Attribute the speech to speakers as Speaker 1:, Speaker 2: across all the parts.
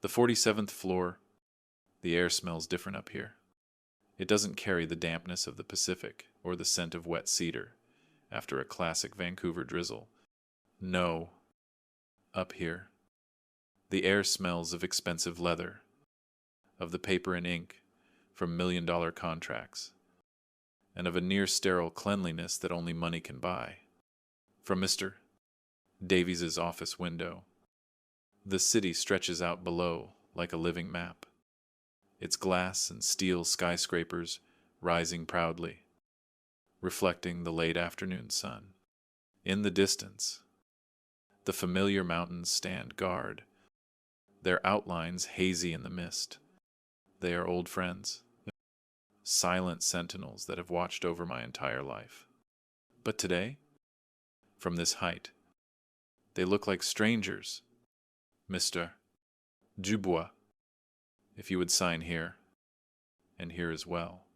Speaker 1: The 47th floor. The air smells different up here. It doesn't carry the dampness of the Pacific or the scent of wet cedar after a classic Vancouver drizzle. No, up here. The air smells of expensive leather, of the paper and ink from million-dollar contracts, and of a near-sterile cleanliness that only money can buy. From Mr. Davies's office window, the city stretches out below like a living map, its glass and steel skyscrapers rising proudly, reflecting the late afternoon sun. In the distance, the familiar mountains stand guard, their outlines hazy in the mist. They are old friends, silent sentinels that have watched over my entire life. But today, from this height, they look like strangers. Mr. Dubois, if you would sign here, and here as well.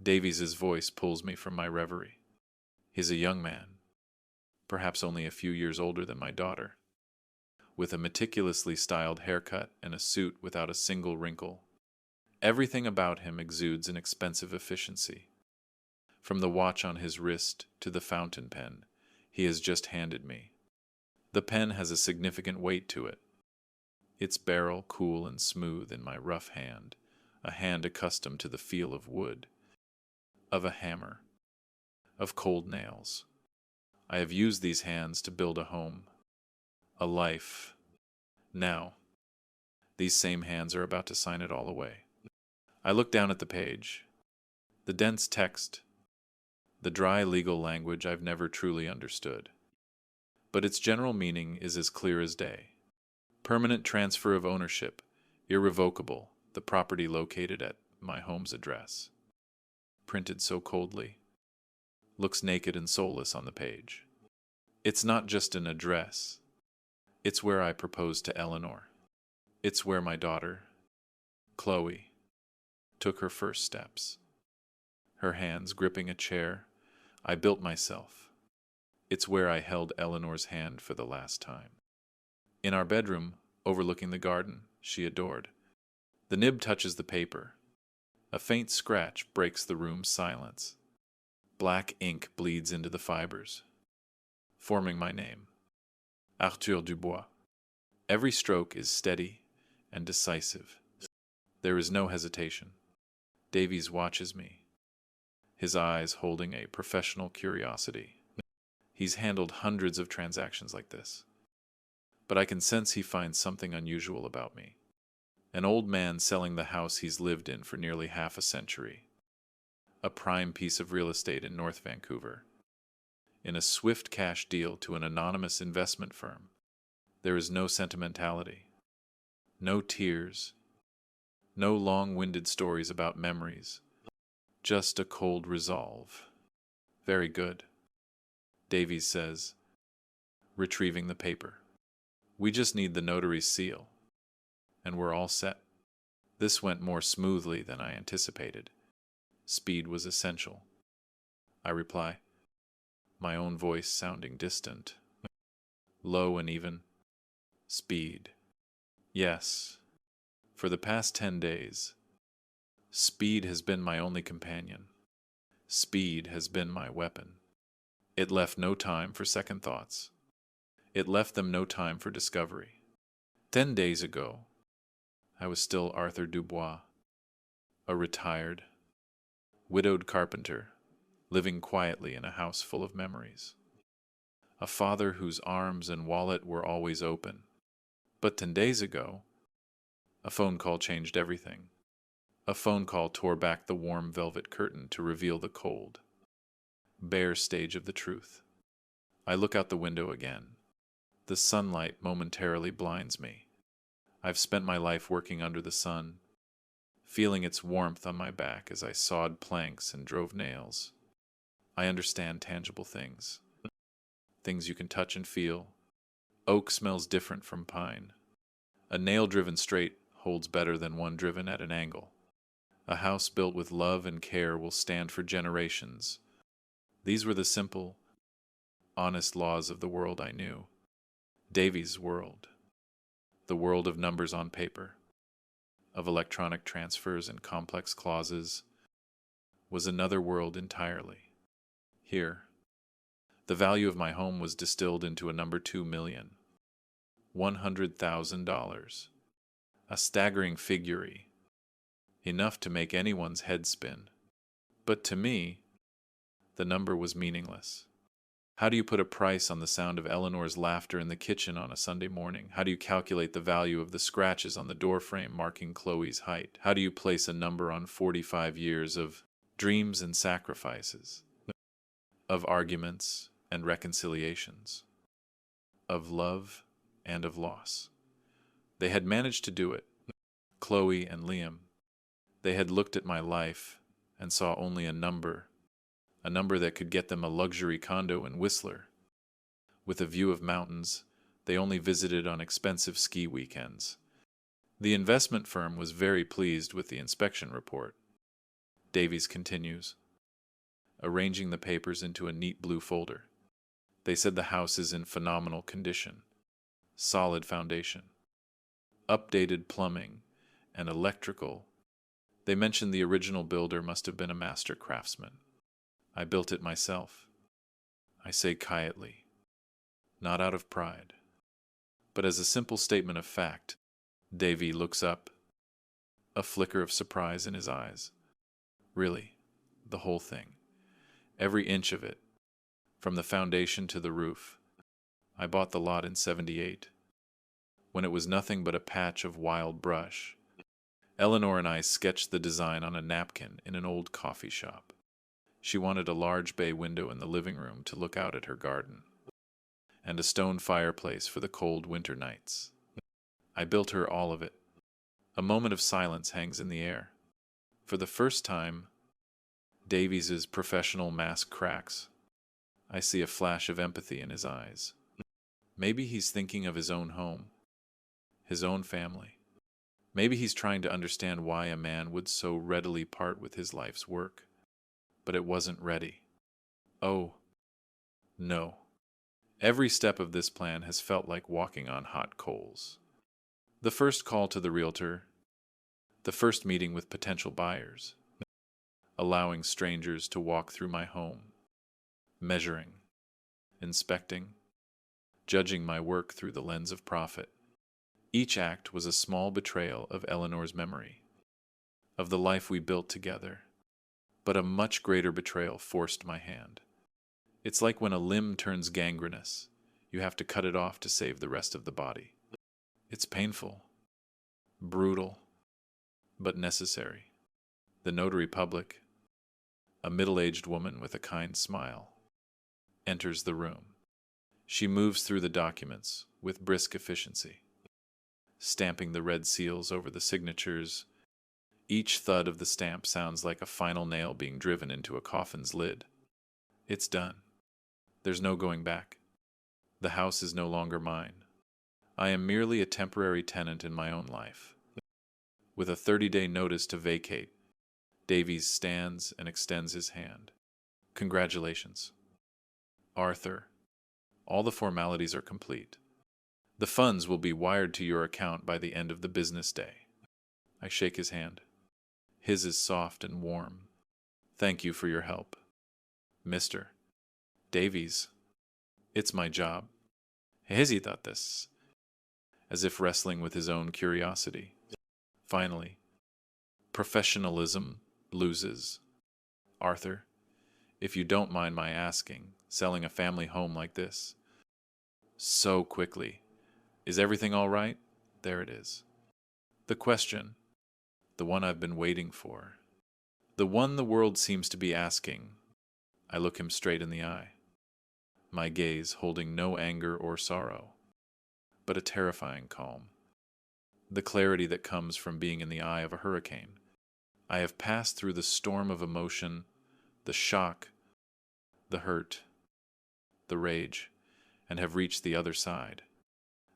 Speaker 1: Davies's voice pulls me from my reverie. He's a young man, perhaps only a few years older than my daughter, with a meticulously styled haircut and a suit without a single wrinkle. Everything about him exudes an expensive efficiency. From the watch on his wrist to the fountain pen he has just handed me. The pen has a significant weight to it, its barrel cool and smooth in my rough hand, a hand accustomed to the feel of wood, of a hammer, of cold nails. I have used these hands to build a home, a life. Now, these same hands are about to sign it all away. I look down at the page. The dense text, the dry legal language I've never truly understood. But its general meaning is as clear as day. Permanent transfer of ownership, irrevocable, the property located at my home's address. Printed so coldly, looks naked and soulless on the page. It's not just an address. It's where I proposed to Eleanor. It's where my daughter, Chloe, took her first steps. Her hands gripping a chair I built myself. It's where I held Eleanor's hand for the last time. In our bedroom, overlooking the garden she adored, the nib touches the paper. A faint scratch breaks the room's silence. Black ink bleeds into the fibers, forming my name, Arthur Dubois. Every stroke is steady and decisive. There is no hesitation. Davies watches me, his eyes holding a professional curiosity. He's handled hundreds of transactions like this, but I can sense he finds something unusual about me. An old man selling the house he's lived in for nearly half a century. A prime piece of real estate in North Vancouver. In a swift cash deal to an anonymous investment firm. There is no sentimentality, no tears, no long-winded stories about memories, just a cold resolve. Very good, Davies says, retrieving the paper. We just need the notary's seal, and we're all set. This went more smoothly than I anticipated. Speed was essential. I reply, my own voice sounding distant, low and even. Speed. Yes. For the past 10 days, speed has been my only companion. Speed has been my weapon. It left no time for second thoughts. It left them no time for discovery. 10 days ago, I was still Arthur Dubois, a retired, widowed carpenter, living quietly in a house full of memories. A father whose arms and wallet were always open. But 10 days ago, a phone call changed everything. A phone call tore back the warm velvet curtain to reveal the cold, bare stage of the truth. I look out the window again. The sunlight momentarily blinds me. I've spent my life working under the sun, feeling its warmth on my back as I sawed planks and drove nails. I understand tangible things, things you can touch and feel. Oak smells different from pine. A nail driven straight holds better than one driven at an angle. A house built with love and care will stand for generations. These were the simple, honest laws of the world I knew. Davies' world. The world of numbers on paper. of electronic transfers and complex clauses, was another world entirely. Here, the value of my home was distilled into a number $2,100,000, a staggering figure, enough to make anyone's head spin. But to me, the number was meaningless. How do you put a price on the sound of Eleanor's laughter in the kitchen on a Sunday morning? How do you calculate the value of the scratches on the doorframe marking Chloe's height? How do you place a number on 45 years of dreams and sacrifices, of arguments and reconciliations, of love and of loss? They had managed to do it, Chloe and Liam. They had looked at my life and saw only a number that could get them a luxury condo in Whistler. With a view of mountains, they only visited on expensive ski weekends. The investment firm was very pleased with the inspection report. Davies continues, arranging the papers into a neat blue folder. They said the house is in phenomenal condition. Solid foundation. Updated plumbing and electrical. They mentioned the original builder must have been a master craftsman. I built it myself. I say quietly, not out of pride, but as a simple statement of fact. Davy looks up, a flicker of surprise in his eyes. Really, the whole thing, every inch of it, from the foundation to the roof. I bought the lot in '78, when it was nothing but a patch of wild brush. Eleanor and I sketched the design on a napkin in an old coffee shop. She wanted a large bay window in the living room to look out at her garden, and a stone fireplace for the cold winter nights. I built her all of it. A moment of silence hangs in the air. For the first time, Davies's professional mask cracks. I see a flash of empathy in his eyes. Maybe he's thinking of his own home, his own family. Maybe he's trying to understand why a man would so readily part with his life's work. But it wasn't ready. Oh, no. Every step of this plan has felt like walking on hot coals. The first call to the realtor, the first meeting with potential buyers, allowing strangers to walk through my home, measuring, inspecting, judging my work through the lens of profit. Each act was a small betrayal of Eleanor's memory, of the life we built together. But a much greater betrayal forced my hand. It's like when a limb turns gangrenous. You have to cut it off to save the rest of the body. It's painful, brutal, but necessary. The notary public, a middle-aged woman with a kind smile, enters the room. She moves through the documents with brisk efficiency, stamping the red seals over the signatures. Each thud of the stamp sounds like a final nail being driven into a coffin's lid. It's done. There's no going back. The house is no longer mine. I am merely a temporary tenant in my own life. With a 30-day notice to vacate, Davies stands and extends his hand. Congratulations, Arthur. All the formalities are complete. The funds will be wired to your account by the end of the business day. I shake his hand. His is soft and warm. Thank you for your help, Mr. Davies. It's my job. He hesitated this, as if wrestling with his own curiosity. Finally, professionalism loses. Arthur, if you don't mind my asking, selling a family home like this, so quickly, is everything all right? There it is. The question, the one I've been waiting for, the one the world seems to be asking. I look him straight in the eye, my gaze holding no anger or sorrow, but a terrifying calm, the clarity that comes from being in the eye of a hurricane. I have passed through the storm of emotion, the shock, the hurt, the rage, and have reached the other side.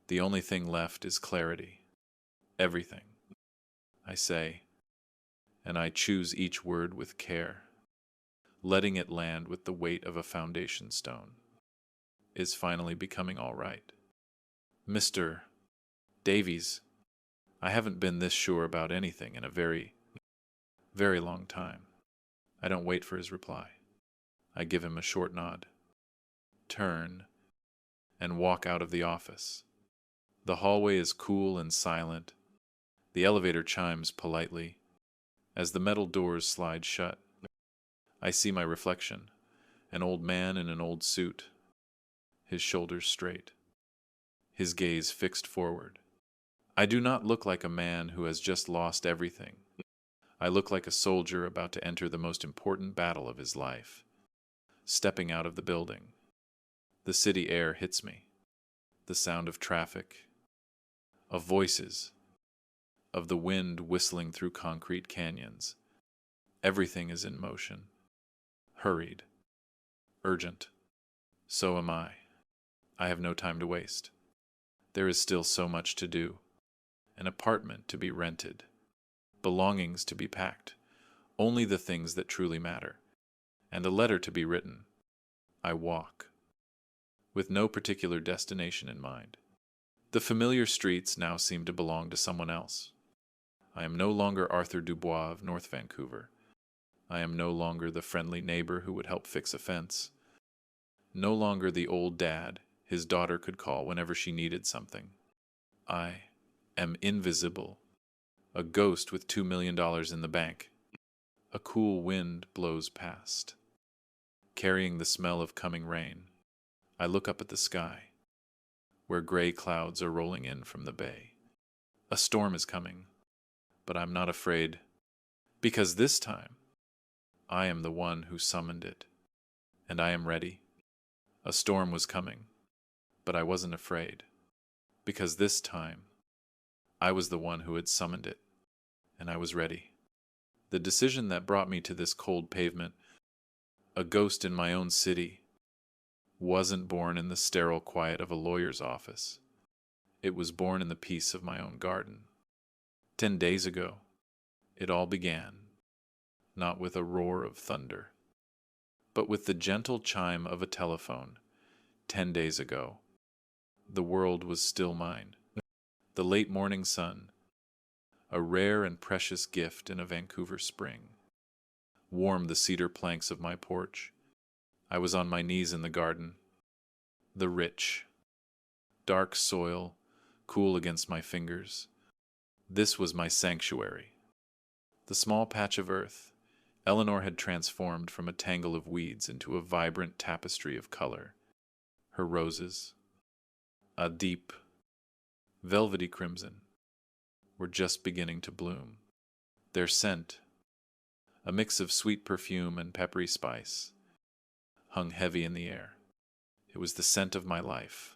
Speaker 1: The only thing left is clarity. Everything, I say, and I choose each word with care, letting it land with the weight of a foundation stone, is finally becoming all right. Mr. Davies, I haven't been this sure about anything in a very, very long time. I don't wait for his reply. I give him a short nod, turn, and walk out of the office. The hallway is cool and silent. The elevator chimes politely. As the metal doors slide shut, I see my reflection, an old man in an old suit, his shoulders straight, his gaze fixed forward. I do not look like a man who has just lost everything. I look like a soldier about to enter the most important battle of his life. Stepping out of the building, the city air hits me. The sound of traffic, of voices, of the wind whistling through concrete canyons. Everything is in motion, hurried, urgent. So am I. I have no time to waste. There is still so much to do. An apartment to be rented, belongings to be packed, only the things that truly matter, and a letter to be written. I walk, with no particular destination in mind. The familiar streets now seem to belong to someone else. I am no longer Arthur Dubois of North Vancouver. I am no longer the friendly neighbor who would help fix a fence. No longer the old dad his daughter could call whenever she needed something. I am invisible, a ghost with $2 million in the bank. A cool wind blows past, carrying the smell of coming rain. I look up at the sky, where gray clouds are rolling in from the bay. A storm is coming, but I'm not afraid, because this time, I am the one who summoned it, and I am ready. A storm was coming, but I wasn't afraid, because this time, I was the one who had summoned it, and I was ready. The decision that brought me to this cold pavement, a ghost in my own city, wasn't born in the sterile quiet of a lawyer's office. It was born in the peace of my own garden. 10 days ago, it all began, not with a roar of thunder, but with the gentle chime of a telephone. 10 days ago, the world was still mine. The late morning sun, a rare and precious gift in a Vancouver spring, warmed the cedar planks of my porch. I was on my knees in the garden. The rich, dark soil, cool against my fingers. This was my sanctuary. The small patch of earth, Eleanor had transformed from a tangle of weeds into a vibrant tapestry of color. Her roses, a deep, velvety crimson, were just beginning to bloom. Their scent, a mix of sweet perfume and peppery spice, hung heavy in the air. It was the scent of my life,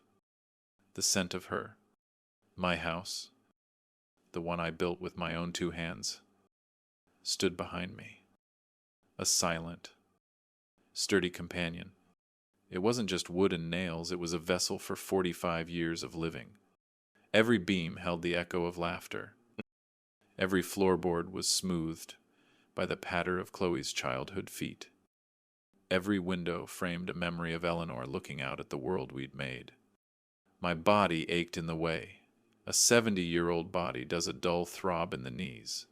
Speaker 1: the scent of her. My house, the one I built with my own 2 hands, stood behind me, a silent, sturdy companion. It wasn't just wood and nails, it was a vessel for 45 years of living. Every beam held the echo of laughter. Every floorboard was smoothed by the patter of Chloe's childhood feet. Every window framed a memory of Eleanor looking out at the world we'd made. My body ached in the way. A 70-year-old body does a dull throb in the knees,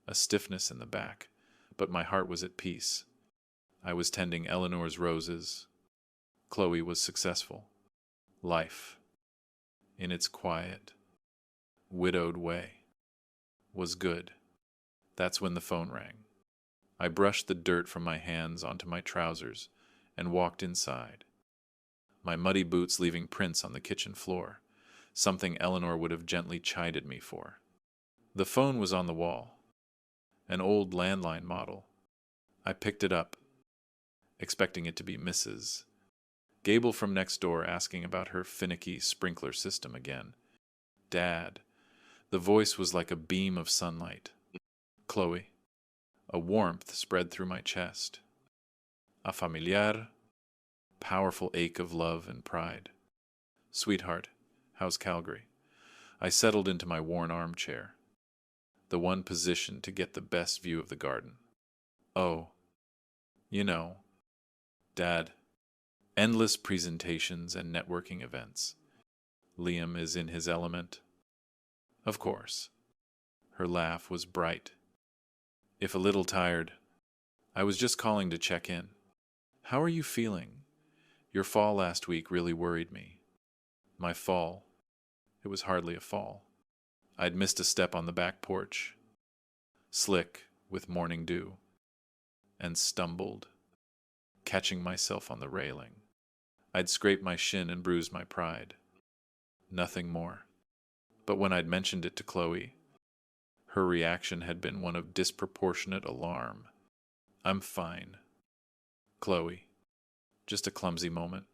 Speaker 1: a stiffness in the back, but my heart was at peace. I was tending Eleanor's roses. Chloe was successful. Life, in its quiet, widowed way, was good. That's when the phone rang. I brushed the dirt from my hands onto my trousers and walked inside, my muddy boots leaving prints on the kitchen floor, something Eleanor would have gently chided me for. The phone was on the wall, an old landline model. I picked it up, expecting it to be Mrs. Gable from next door asking about her finicky sprinkler system again. Dad. The voice was like a beam of sunlight. Chloe. A warmth spread through my chest. A familiar, powerful ache of love and pride. Sweetheart, how's Calgary? I settled into my worn armchair, the one positioned to get the best view of the garden. Oh, you know, Dad, endless presentations and networking events. Liam is in his element. Of course. Her laugh was bright. If a little tired, I was just calling to check in. How are you feeling? Your fall last week really worried me. My fall? It was hardly a fall. I'd missed a step on the back porch, slick with morning dew, and stumbled, catching myself on the railing. I'd scraped my shin and bruised my pride. Nothing more. But when I'd mentioned it to Chloe, her reaction had been one of disproportionate alarm. I'm fine. Chloe, just a clumsy moment.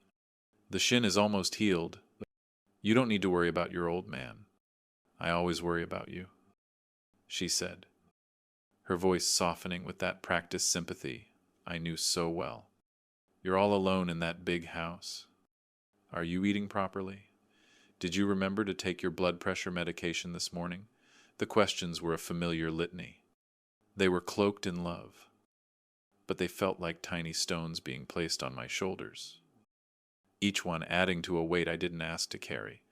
Speaker 1: The shin is almost healed. You don't need to worry about your old man. I always worry about you, she said, her voice softening with that practiced sympathy I knew so well. You're all alone in that big house. Are you eating properly? Did you remember to take your blood pressure medication this morning? The questions were a familiar litany. They were cloaked in love, but they felt like tiny stones being placed on my shoulders, each one adding to a weight I didn't ask to carry,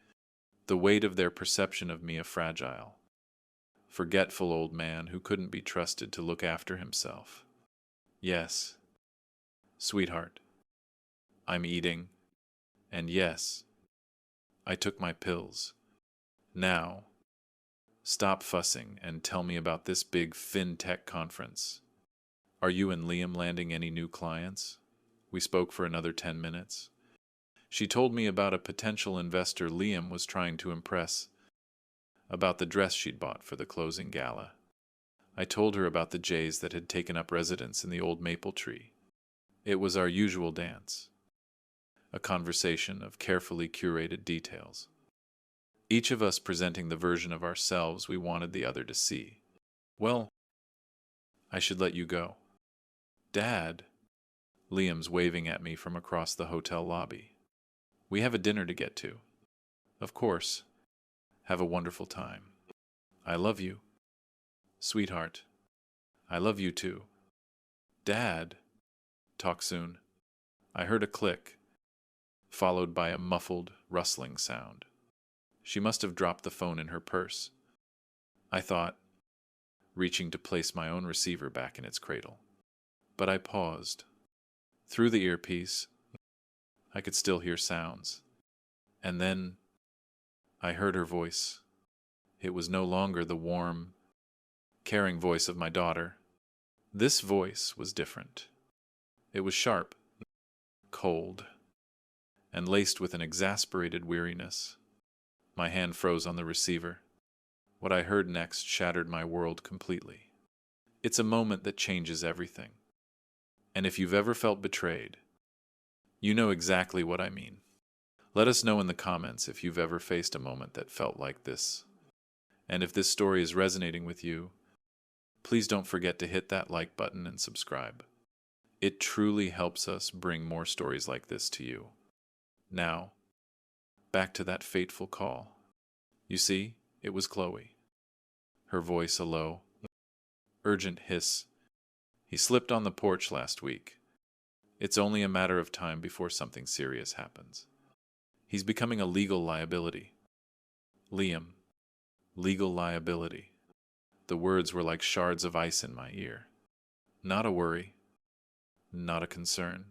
Speaker 1: the weight of their perception of me a fragile, forgetful old man who couldn't be trusted to look after himself. Yes, sweetheart, I'm eating, and yes, I took my pills. Now, stop fussing and tell me about this big FinTech conference. Are you and Liam landing any new clients? We spoke for another 10 minutes. She told me about a potential investor Liam was trying to impress, about the dress she'd bought for the closing gala. I told her about the jays that had taken up residence in the old maple tree. It was our usual dance, a conversation of carefully curated details, each of us presenting the version of ourselves we wanted the other to see. Well, I should let you go. Dad, Liam's waving at me from across the hotel lobby. We have a dinner to get to. Of course. Have a wonderful time. I love you. Sweetheart, I love you too. Dad, talk soon. I heard a click, followed by a muffled, rustling sound. She must have dropped the phone in her purse, I thought, reaching to place my own receiver back in its cradle. But I paused. Through the earpiece, I could still hear sounds. And then I heard her voice. It was no longer the warm, caring voice of my daughter. This voice was different. It was sharp, cold, and laced with an exasperated weariness. My hand froze on the receiver. What I heard next shattered my world completely. It's a moment that changes everything. And if you've ever felt betrayed, you know exactly what I mean. Let us know in the comments if you've ever faced a moment that felt like this. And if this story is resonating with you, please don't forget to hit that like button and subscribe. It truly helps us bring more stories like this to you. Now, back to that fateful call. You see, it was Chloe. Her voice a low, urgent hiss. He slipped on the porch last week. It's only a matter of time before something serious happens. He's becoming a legal liability. Liam, legal liability. The words were like shards of ice in my ear. Not a worry, not a concern,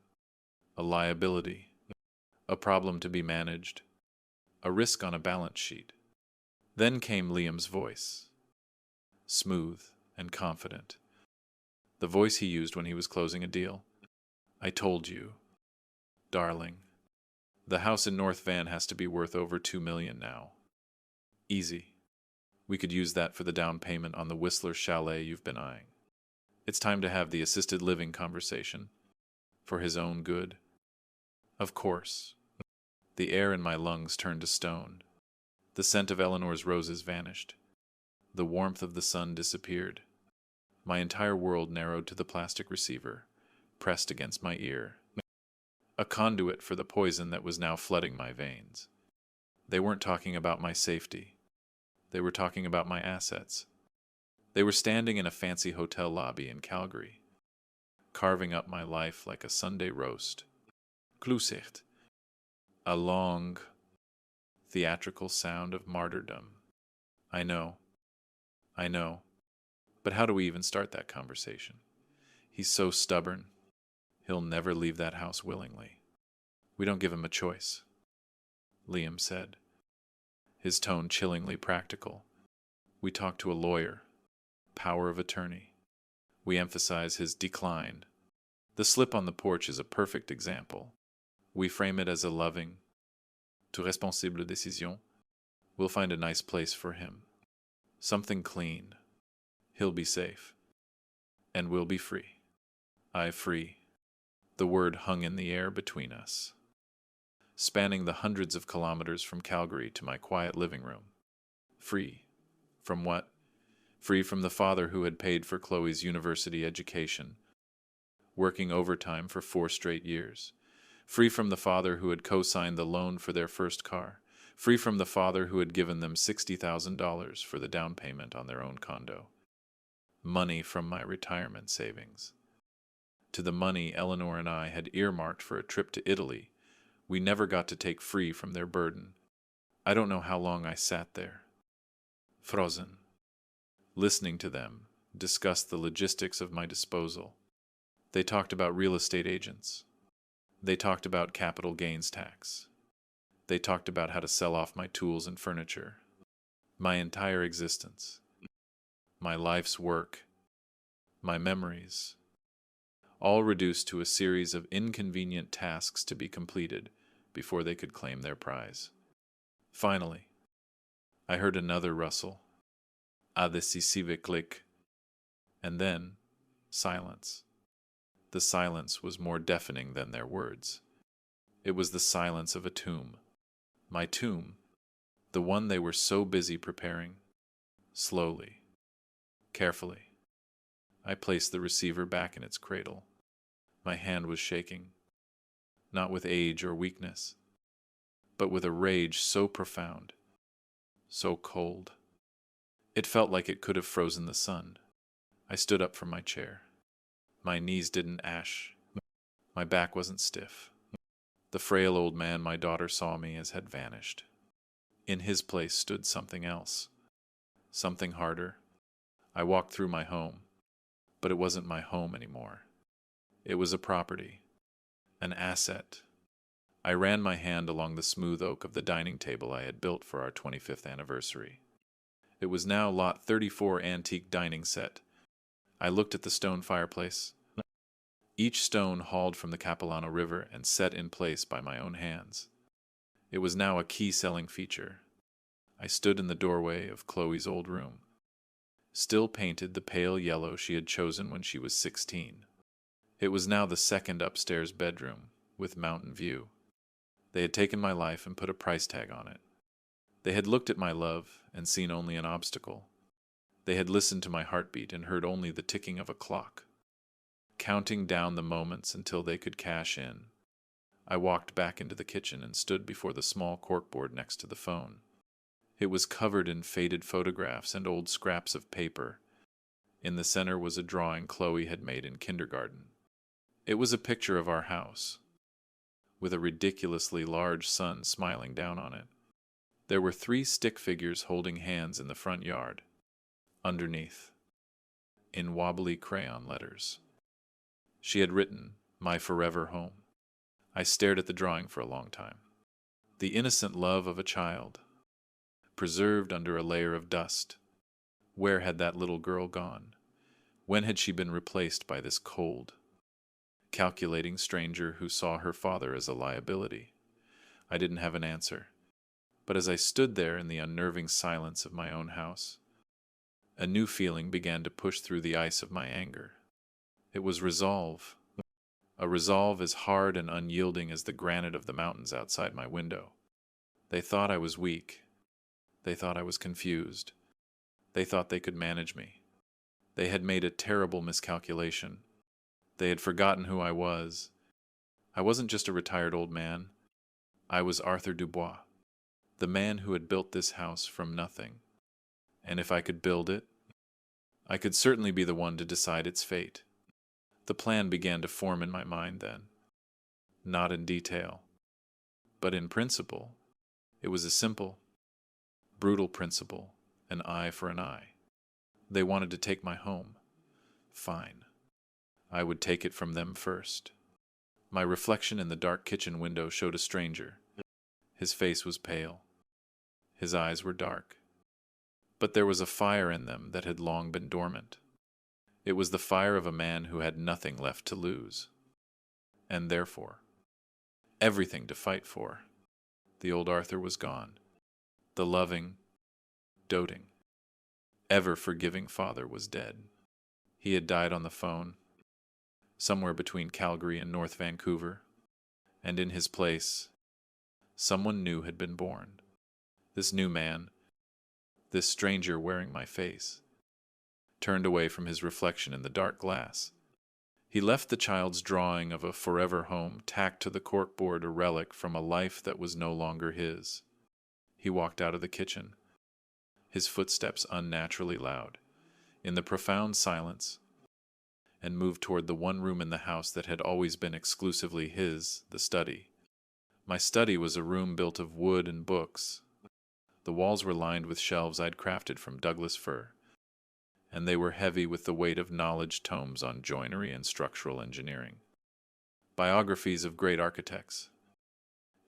Speaker 1: a liability, a problem to be managed, a risk on a balance sheet. Then came Liam's voice, smooth and confident, the voice he used when he was closing a deal. I told you, darling, the house in North Van has to be worth over $2 million now. Easy. We could use that for the down payment on the Whistler chalet you've been eyeing. It's time to have the assisted living conversation, for his own good. Of course. The air in my lungs turned to stone. The scent of Eleanor's roses vanished. The warmth of the sun disappeared. My entire world narrowed to the plastic receiver, pressed against my ear, a conduit for the poison that was now flooding my veins. They weren't talking about my safety. They were talking about my assets. They were standing in a fancy hotel lobby in Calgary, carving up my life like a Sunday roast. Kluzicht, a long, theatrical sound of martyrdom. I know, I know. But how do we even start that conversation? He's so stubborn. He'll never leave that house willingly. We don't give him a choice, Liam said, his tone chillingly practical. We talk to a lawyer, power of attorney. We emphasize his decline. The slip on the porch is a perfect example. We frame it as a loving, tout responsable décision. We'll find a nice place for him. Something clean. He'll be safe. And we'll be free. I free. The word hung in the air between us, spanning the hundreds of kilometers from Calgary to my quiet living room. Free. From what? Free from the father who had paid for Chloe's university education, working overtime for 4 straight years. Free from the father who had co-signed the loan for their first car. Free from the father who had given them $60,000 for the down payment on their own condo. Money from my retirement savings. To the money Eleanor and I had earmarked for a trip to Italy, we never got to take free from their burden. I don't know how long I sat there, frozen, listening to them discuss the logistics of my disposal. They talked about real estate agents. They talked about capital gains tax. They talked about how to sell off my tools and furniture. My entire existence. My life's work. My memories. All reduced to a series of inconvenient tasks to be completed before they could claim their prize. Finally, I heard another rustle, a decisive click, and then silence. The silence was more deafening than their words. It was the silence of a tomb. My tomb, the one they were so busy preparing. Slowly, carefully, I placed the receiver back in its cradle. My hand was shaking, not with age or weakness, but with a rage so profound, so cold. It felt like it could have frozen the sun. I stood up from my chair. My knees didn't ash. My back wasn't stiff. The frail old man my daughter saw me as had vanished. In his place stood something else, something harder. I walked through my home, but it wasn't my home anymore. It was a property, an asset. I ran my hand along the smooth oak of the dining table I had built for our 25th anniversary. It was now Lot 34 antique dining set. I looked at the stone fireplace, each stone hauled from the Capilano River and set in place by my own hands. It was now a key selling feature. I stood in the doorway of Chloe's old room, still painted the pale yellow she had chosen when she was 16. It was now the second upstairs bedroom, with mountain view. They had taken my life and put a price tag on it. They had looked at my love and seen only an obstacle. They had listened to my heartbeat and heard only the ticking of a clock, counting down the moments until they could cash in. I walked back into the kitchen and stood before the small corkboard next to the phone. It was covered in faded photographs and old scraps of paper. In the center was a drawing Chloe had made in kindergarten. It was a picture of our house, with a ridiculously large sun smiling down on it. There were 3 stick figures holding hands in the front yard. Underneath, in wobbly crayon letters, she had written, "My forever home." I stared at the drawing for a long time. The innocent love of a child, preserved under a layer of dust. Where had that little girl gone? When had she been replaced by this cold, calculating stranger who saw her father as a liability? I didn't have an answer. But as I stood there in the unnerving silence of my own house, a new feeling began to push through the ice of my anger. It was resolve. A resolve as hard and unyielding as the granite of the mountains outside my window. They thought I was weak. They thought I was confused. They thought they could manage me. They had made a terrible miscalculation. They had forgotten who I was. I wasn't just a retired old man. I was Arthur Dubois, the man who had built this house from nothing. And if I could build it, I could certainly be the one to decide its fate. The plan began to form in my mind then. Not in detail, but in principle. It was a simple, brutal principle. An eye for an eye. They wanted to take my home. Fine. I would take it from them first. My reflection in the dark kitchen window showed a stranger. His face was pale. His eyes were dark. But there was a fire in them that had long been dormant. It was the fire of a man who had nothing left to lose. And therefore, everything to fight for. The old Arthur was gone. The loving, doting, ever-forgiving father was dead. He had died on the phone, somewhere between Calgary and North Vancouver, and in his place, someone new had been born. This new man, this stranger wearing my face, turned away from his reflection in the dark glass. He left the child's drawing of a forever home tacked to the corkboard, a relic from a life that was no longer his. He walked out of the kitchen, his footsteps unnaturally loud, in the profound silence, and moved toward the one room in the house that had always been exclusively his, the study. My study was a room built of wood and books. The walls were lined with shelves I'd crafted from Douglas fir, and they were heavy with the weight of knowledge tomes on joinery and structural engineering, biographies of great architects,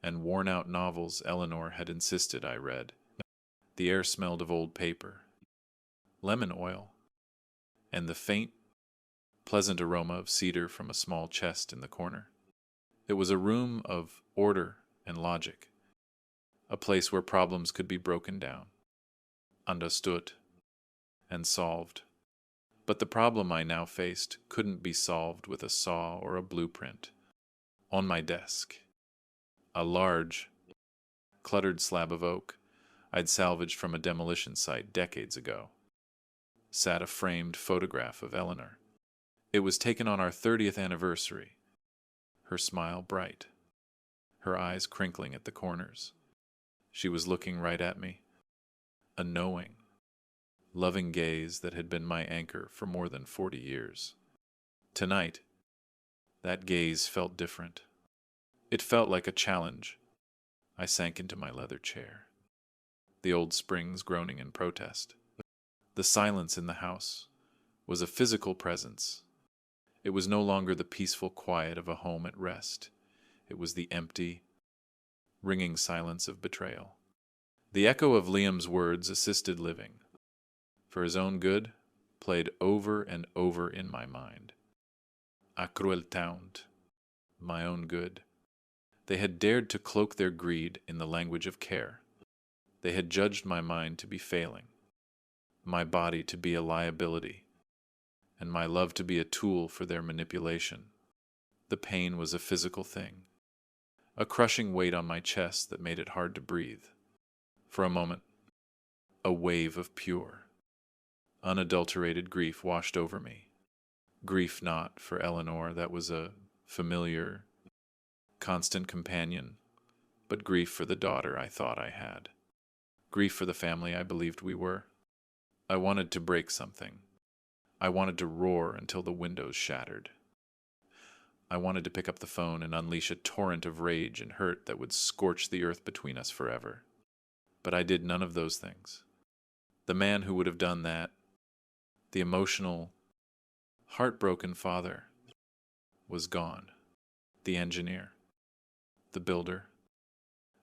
Speaker 1: and worn-out novels Eleanor had insisted I read. The air smelled of old paper, lemon oil, and the faint, pleasant aroma of cedar from a small chest in the corner. It was a room of order and logic, a place where problems could be broken down, understood, and solved. But the problem I now faced couldn't be solved with a saw or a blueprint. On my desk, a large, cluttered slab of oak I'd salvaged from a demolition site decades ago, sat a framed photograph of Eleanor. It was taken on our 30th anniversary, her smile bright, her eyes crinkling at the corners. She was looking right at me, a knowing, loving gaze that had been my anchor for more than 40 years. Tonight, that gaze felt different. It felt like a challenge. I sank into my leather chair, the old springs groaning in protest. The silence in the house was a physical presence. It was no longer the peaceful quiet of a home at rest. It was the empty, ringing silence of betrayal. The echo of Liam's words, assisted living, for his own good, played over and over in my mind. A cruel taunt, my own good. They had dared to cloak their greed in the language of care. They had judged my mind to be failing, my body to be a liability, and my love to be a tool for their manipulation. The pain was a physical thing, a crushing weight on my chest that made it hard to breathe. For a moment, a wave of pure, unadulterated grief washed over me. Grief not for Eleanor, that was a familiar, constant companion, but grief for the daughter I thought I had. Grief for the family I believed we were. I wanted to break something. I wanted to roar until the windows shattered. I wanted to pick up the phone and unleash a torrent of rage and hurt that would scorch the earth between us forever. But I did none of those things. The man who would have done that, the emotional, heartbroken father, was gone. The engineer, the builder,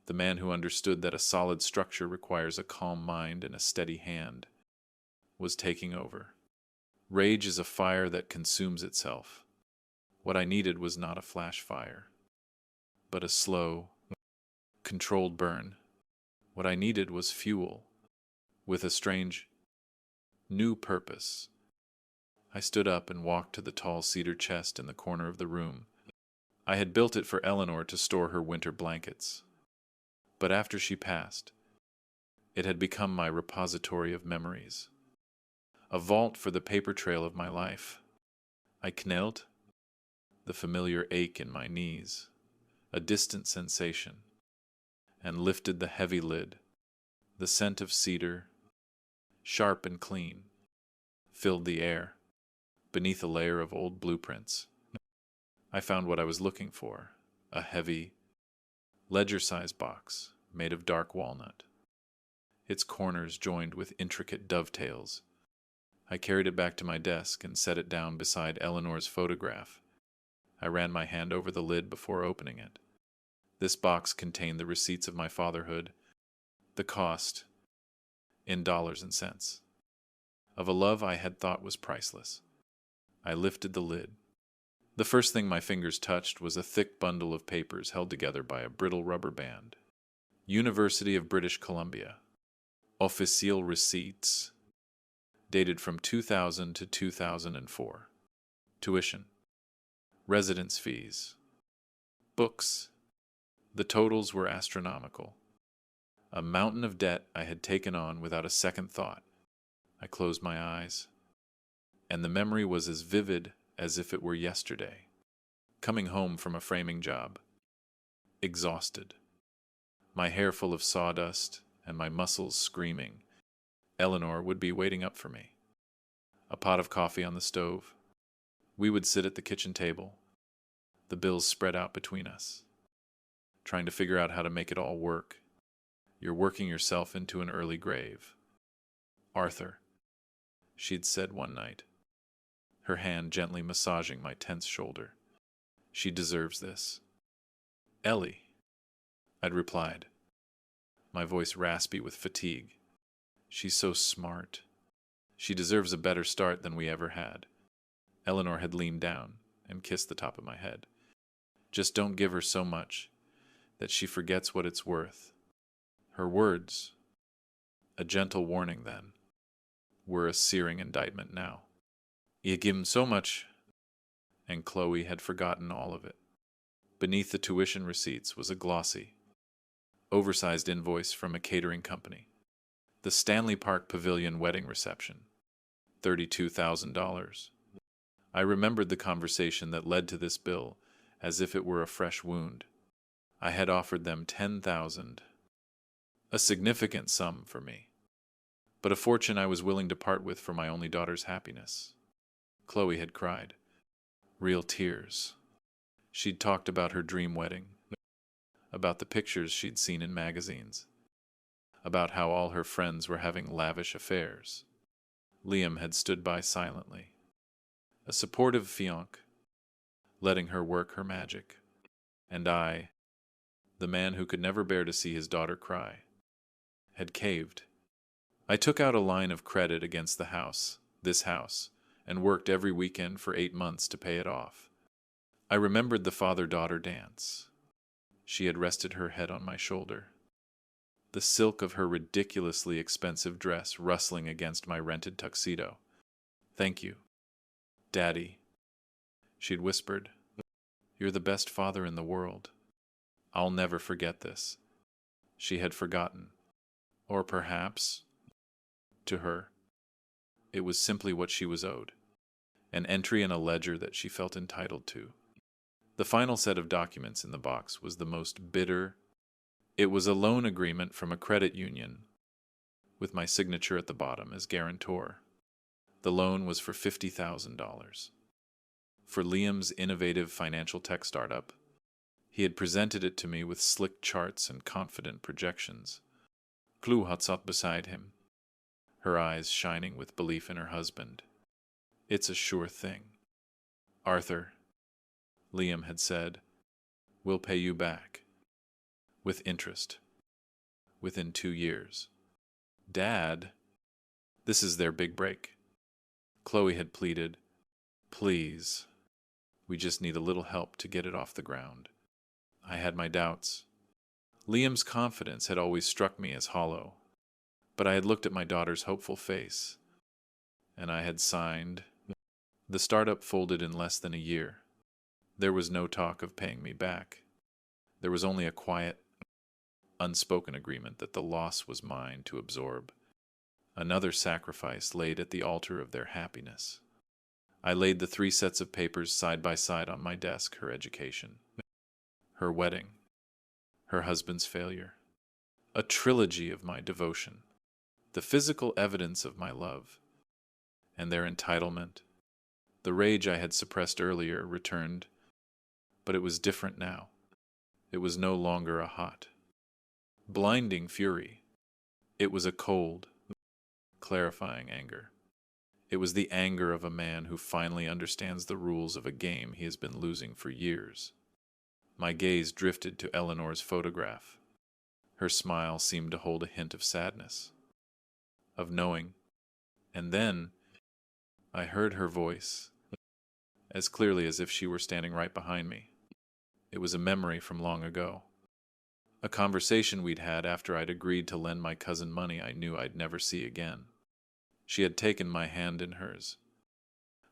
Speaker 1: the man who understood that a solid structure requires a calm mind and a steady hand, was taking over. Rage is a fire that consumes itself. What I needed was not a flash fire, but a slow, controlled burn. What I needed was fuel, with a strange, new purpose. I stood up and walked to the tall cedar chest in the corner of the room. I had built it for Eleanor to store her winter blankets. But after she passed, it had become my repository of memories, a vault for the paper trail of my life. I knelt, the familiar ache in my knees, a distant sensation, and lifted the heavy lid. The scent of cedar, sharp and clean, filled the air. Beneath a layer of old blueprints, I found what I was looking for, a heavy, ledger-sized box made of dark walnut. its corners joined with intricate dovetails. I carried it back to my desk and set it down beside Eleanor's photograph. I ran my hand over the lid before opening it. This box contained the receipts of my fatherhood, the cost, in dollars and cents, of a love I had thought was priceless. I lifted the lid. The first thing my fingers touched was a thick bundle of papers held together by a brittle rubber band. University of British Columbia. Official receipts. Dated from 2000 to 2004. Tuition. Residence fees. Books. The totals were astronomical. A mountain of debt I had taken on without a second thought. I closed my eyes, and the memory was as vivid as if it were yesterday. Coming home from a framing job. Exhausted. My hair full of sawdust and my muscles screaming. Eleanor would be waiting up for me. A pot of coffee on the stove. We would sit at the kitchen table, the bills spread out between us, trying to figure out how to make it all work. You're working yourself into an early grave. Arthur, she'd said one night, her hand gently massaging my tense shoulder. She deserves this. Ellie, I'd replied, my voice raspy with fatigue. She's so smart. She deserves a better start than we ever had. Eleanor had leaned down and kissed the top of my head. Just don't give her so much that she forgets what it's worth. Her words, a gentle warning then, were a searing indictment now. You give him so much, and Chloe had forgotten all of it. Beneath the tuition receipts was a glossy, oversized invoice from a catering company. The Stanley Park Pavilion wedding reception, $32,000. I remembered the conversation that led to this bill as if it were a fresh wound. I had offered them $10,000, a significant sum for me, but a fortune I was willing to part with for my only daughter's happiness. Chloe had cried, real tears. She'd talked about her dream wedding, about the pictures she'd seen in magazines, about how all her friends were having lavish affairs. Liam had stood by silently, a supportive fiancé, letting her work her magic. And I, the man who could never bear to see his daughter cry, had caved. I took out a line of credit against this house, and worked every weekend for 8 months to pay it off. I remembered the father-daughter dance. She had rested her head on my shoulder, the silk of her ridiculously expensive dress rustling against my rented tuxedo. Thank you, Daddy, she'd whispered. You're the best father in the world. I'll never forget this. She had forgotten. Or perhaps, to her, it was simply what she was owed, an entry in a ledger that she felt entitled to. The final set of documents in the box was the most bitter. It was a loan agreement from a credit union, with my signature at the bottom as guarantor. The loan was for $50,000. For Liam's innovative financial tech startup. He had presented it to me with slick charts and confident projections. Chloe had sat beside him, her eyes shining with belief in her husband. It's a sure thing. Arthur, Liam had said, we'll pay you back. With interest. Within 2 years. Dad, this is their big break. Chloe had pleaded, please, we just need a little help to get it off the ground. I had my doubts. Liam's confidence had always struck me as hollow, but I had looked at my daughter's hopeful face, and I had signed. The startup folded in less than a year. There was no talk of paying me back. There was only a quiet, unspoken agreement that the loss was mine to absorb. Another sacrifice laid at the altar of their happiness. I laid the 3 sets of papers side by side on my desk, her education, her wedding, her husband's failure, a trilogy of my devotion, the physical evidence of my love, and their entitlement. The rage I had suppressed earlier returned, but it was different now. It was no longer a hot, blinding fury. It was a cold, clarifying anger. It was the anger of a man who finally understands the rules of a game he has been losing for years. My gaze drifted to Eleanor's photograph. Her smile seemed to hold a hint of sadness, of knowing, and then I heard her voice, as clearly as if she were standing right behind me. It was a memory from long ago. A conversation we'd had after I'd agreed to lend my cousin money I knew I'd never see again. She had taken my hand in hers,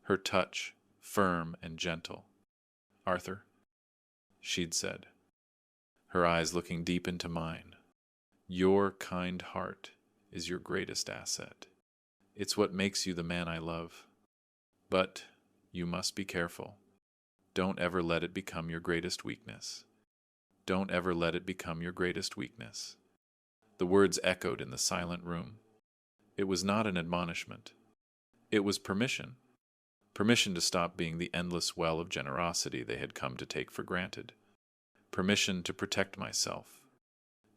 Speaker 1: her touch firm and gentle. "Arthur," she'd said, her eyes looking deep into mine, "your kind heart is your greatest asset. It's what makes you the man I love. But you must be careful. Don't ever let it become your greatest weakness. Don't ever let it become your greatest weakness." The words echoed in the silent room. It was not an admonishment. It was permission. Permission to stop being the endless well of generosity they had come to take for granted. Permission to protect myself.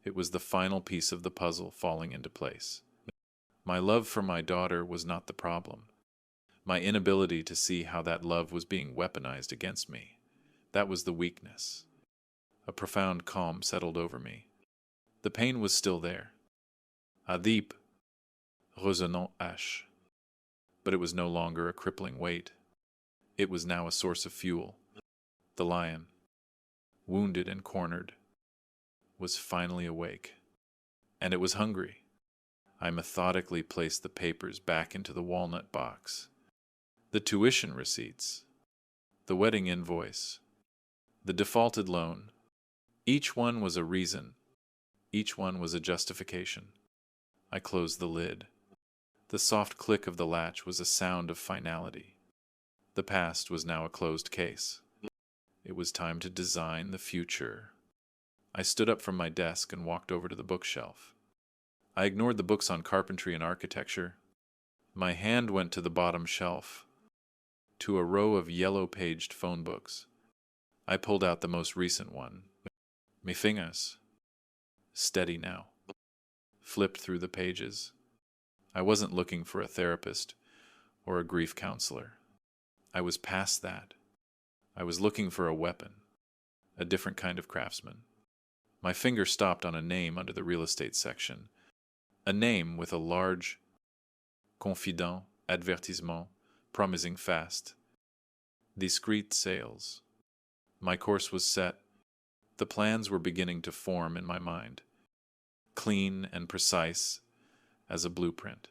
Speaker 1: It was the final piece of the puzzle falling into place. My love for my daughter was not the problem. My inability to see how that love was being weaponized against me. That was the weakness. A profound calm settled over me. The pain was still there. A deep, résonnant ache. But it was no longer a crippling weight. It was now a source of fuel. The lion, wounded and cornered, was finally awake. And it was hungry. I methodically placed the papers back into the walnut box. The tuition receipts, the wedding invoice, the defaulted loan. Each one was a reason. Each one was a justification. I closed the lid. The soft click of the latch was a sound of finality. The past was now a closed case. It was time to design the future. I stood up from my desk and walked over to the bookshelf. I ignored the books on carpentry and architecture. My hand went to the bottom shelf, to a row of yellow-paged phone books. I pulled out the most recent one. My fingers, steady now, flipped through the pages. I wasn't looking for a therapist or a grief counselor. I was past that. I was looking for a weapon, a different kind of craftsman. My finger stopped on a name under the real estate section, a name with a large confident advertisement promising fast, discreet sales. My course was set. The plans were beginning to form in my mind, clean and precise as a blueprint.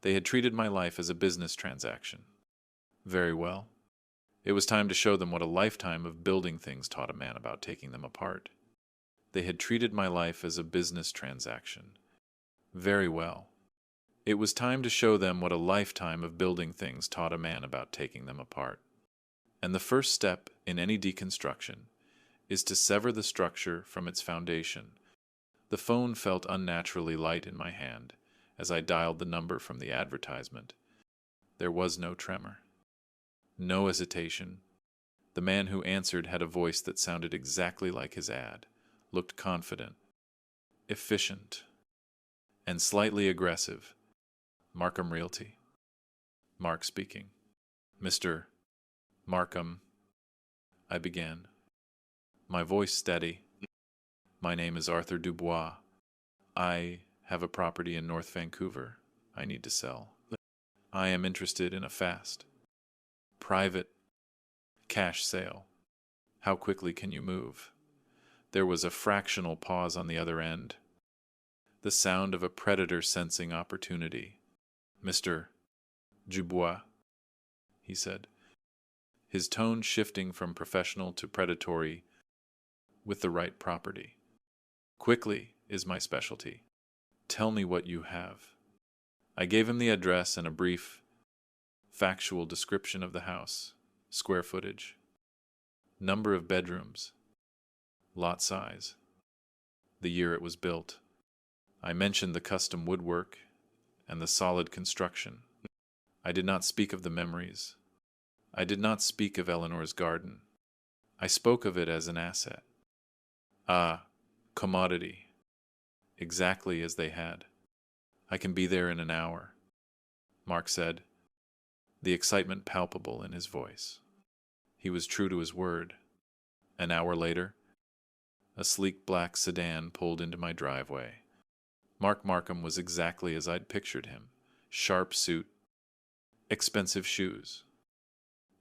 Speaker 1: They had treated my life as a business transaction. Very well. It was time to show them what a lifetime of building things taught a man about taking them apart. They had treated my life as a business transaction. Very well. It was time to show them what a lifetime of building things taught a man about taking them apart. And the first step in any deconstruction is to sever the structure from its foundation. The phone felt unnaturally light in my hand as I dialed the number from the advertisement. There was no tremor, no hesitation. The man who answered had a voice that sounded exactly like his ad, looked confident, efficient, and slightly aggressive. "Markham Realty." Mark speaking. "Mr. Markham," I began, my voice steady. "My name is Arthur Dubois. I have a property in North Vancouver I need to sell. I am interested in a fast, private, cash sale. How quickly can you move?" There was a fractional pause on the other end, the sound of a predator sensing opportunity. "Mr. Dubois," he said, his tone shifting from professional to predatory. "With the right property. Quickly is my specialty. Tell me what you have." I gave him the address and a brief, factual description of the house, square footage, number of bedrooms, lot size, the year it was built. I mentioned the custom woodwork and the solid construction. I did not speak of the memories. I did not speak of Eleanor's garden. I spoke of it as an asset. A commodity, exactly as they had. I can be there in an hour, Mark said, the excitement palpable in his voice. He was true to his word. An hour later, a sleek black sedan pulled into my driveway. Mark Markham was exactly as I'd pictured him. Sharp suit, expensive shoes,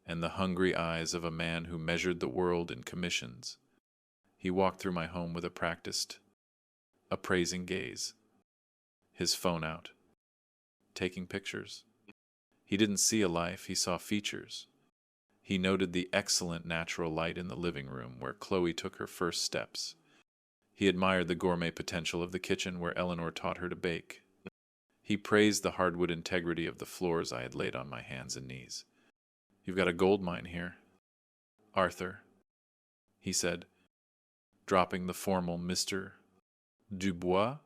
Speaker 1: and the hungry eyes of a man who measured the world in commissions. He walked through my home with a practiced, appraising gaze, his phone out, taking pictures. He didn't see a life, he saw features. He noted the excellent natural light in the living room where Chloe took her first steps. He admired the gourmet potential of the kitchen where Eleanor taught her to bake. He praised the hardwood integrity of the floors I had laid on my hands and knees. "You've got a gold mine here, Arthur," he said, dropping the formal Mr. Dubois,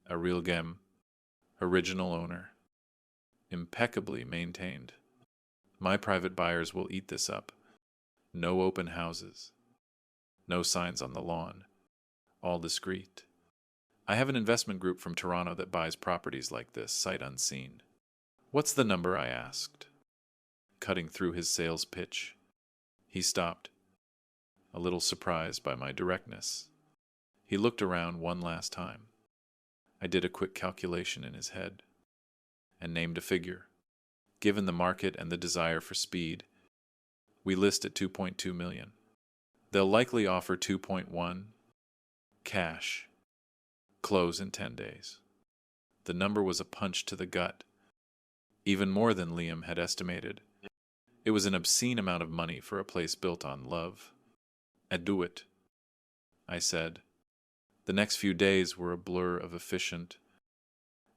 Speaker 1: a real gem, original owner, impeccably maintained. My private buyers will eat this up. No open houses, no signs on the lawn, all discreet. I have an investment group from Toronto that buys properties like this, sight unseen. "What's the number?" I asked, cutting through his sales pitch. He stopped, a little surprised by my directness. He looked around one last time. I did a quick calculation in his head and named a figure. Given the market and the desire for speed, we list at 2.2 million. They'll likely offer 2.1 cash. Close in 10 days. The number was a punch to the gut, even more than Liam had estimated. It was an obscene amount of money for a place built on love. "I do it," I said. The next few days were a blur of efficient,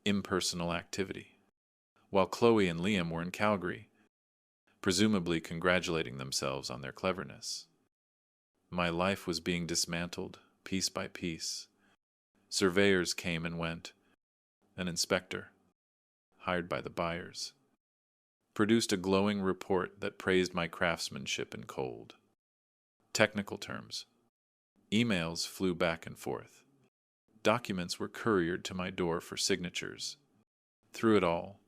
Speaker 1: impersonal activity, while Chloe and Liam were in Calgary, presumably congratulating themselves on their cleverness. My life was being dismantled, piece by piece. Surveyors came and went. An inspector, hired by the buyers, produced a glowing report that praised my craftsmanship in cold, technical terms. Emails flew back and forth. Documents were couriered to my door for signatures. Through it all,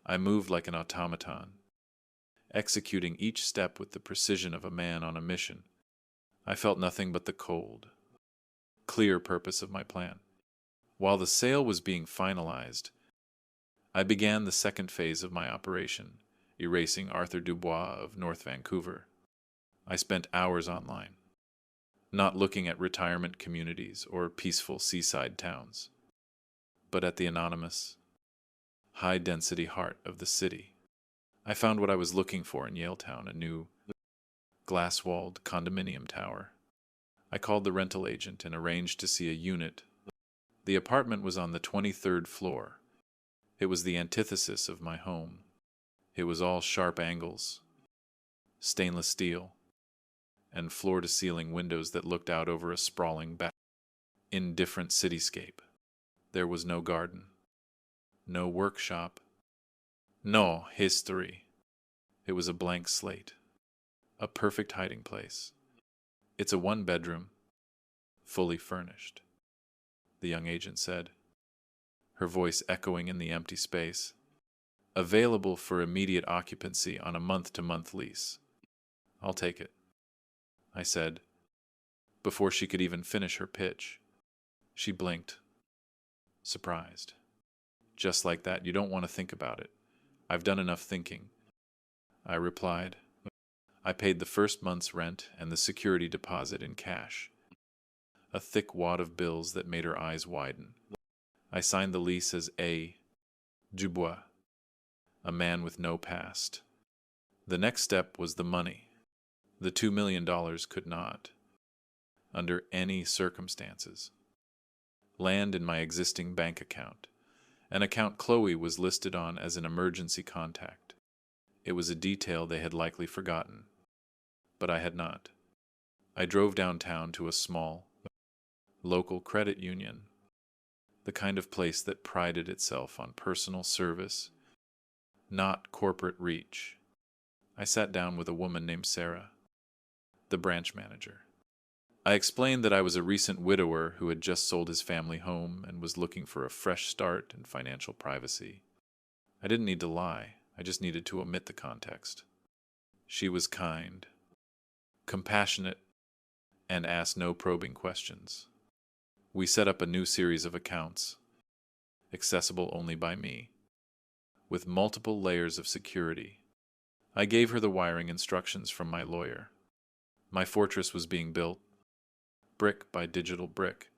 Speaker 1: I moved like an automaton, executing each step with the precision of a man on a mission. I felt nothing but the cold, clear purpose of my plan. While the sale was being finalized, I began the second phase of my operation, erasing Arthur Dubois of North Vancouver. I spent hours online, not looking at retirement communities or peaceful seaside towns, but at the anonymous, high-density heart of the city. I found what I was looking for in Yaletown, a new, glass-walled condominium tower. I called the rental agent and arranged to see a unit. The apartment was on the 23rd floor. It was the antithesis of my home. It was all sharp angles, stainless steel, and floor-to-ceiling windows that looked out over a sprawling indifferent cityscape. There was no garden, no workshop, no history. It was a blank slate, a perfect hiding place. "It's a one-bedroom, fully furnished," the young agent said, her voice echoing in the empty space. "Available for immediate occupancy on a month-to-month lease." "I'll take it," I said, before she could even finish her pitch. She blinked, surprised. "Just like that, you don't want to think about it." "I've done enough thinking," I replied. I paid the first month's rent and the security deposit in cash, a thick wad of bills that made her eyes widen. I signed the lease as A. Dubois, a man with no past. The next step was the money. The $2 million could not, under any circumstances, land in my existing bank account. An account Chloe was listed on as an emergency contact. It was a detail they had likely forgotten, but I had not. I drove downtown to a small, local credit union, the kind of place that prided itself on personal service, not corporate reach. I sat down with a woman named Sarah, the branch manager. I explained that I was a recent widower who had just sold his family home and was looking for a fresh start and financial privacy. I didn't need to lie, I just needed to omit the context. She was kind, compassionate, and asked no probing questions. We set up a new series of accounts, accessible only by me, with multiple layers of security. I gave her the wiring instructions from my lawyer. My fortress was being built, brick by digital brick.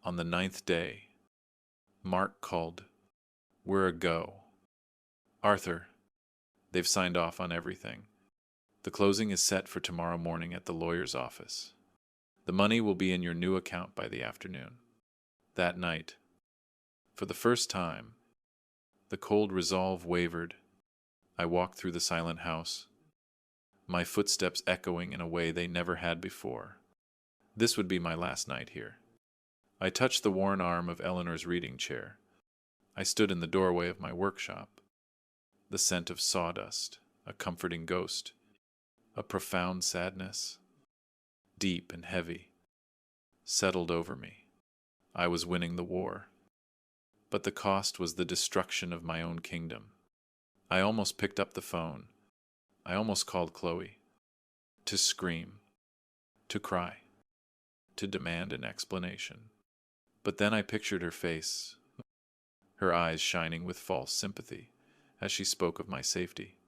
Speaker 1: On the 9th day, Mark called. We're a go. Arthur, they've signed off on everything. The closing is set for tomorrow morning at the lawyer's office. The money will be in your new account by the afternoon. That night, for the first time, the cold resolve wavered. I walked through the silent house, my footsteps echoing in a way they never had before. This would be my last night here. I touched the worn arm of Eleanor's reading chair. I stood in the doorway of my workshop. The scent of sawdust, a comforting ghost, a profound sadness, deep and heavy, settled over me. I was winning the war. But the cost was the destruction of my own kingdom. I almost picked up the phone. I almost called Chloe. To scream. To cry. To demand an explanation. But then I pictured her face, her eyes shining with false sympathy as she spoke of my safety,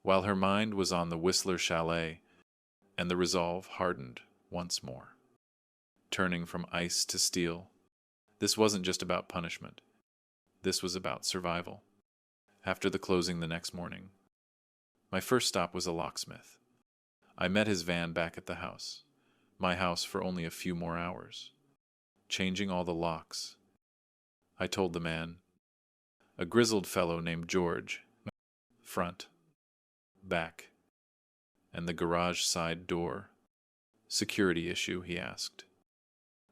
Speaker 1: while her mind was on the Whistler Chalet, and the resolve hardened once more. Turning from ice to steel, this wasn't just about punishment. This was about survival. After the closing the next morning, my first stop was a locksmith. I met his van back at the house, my house for only a few more hours, changing all the locks. I told the man, a grizzled fellow named George, front, back, and the garage side door. Security issue, he asked,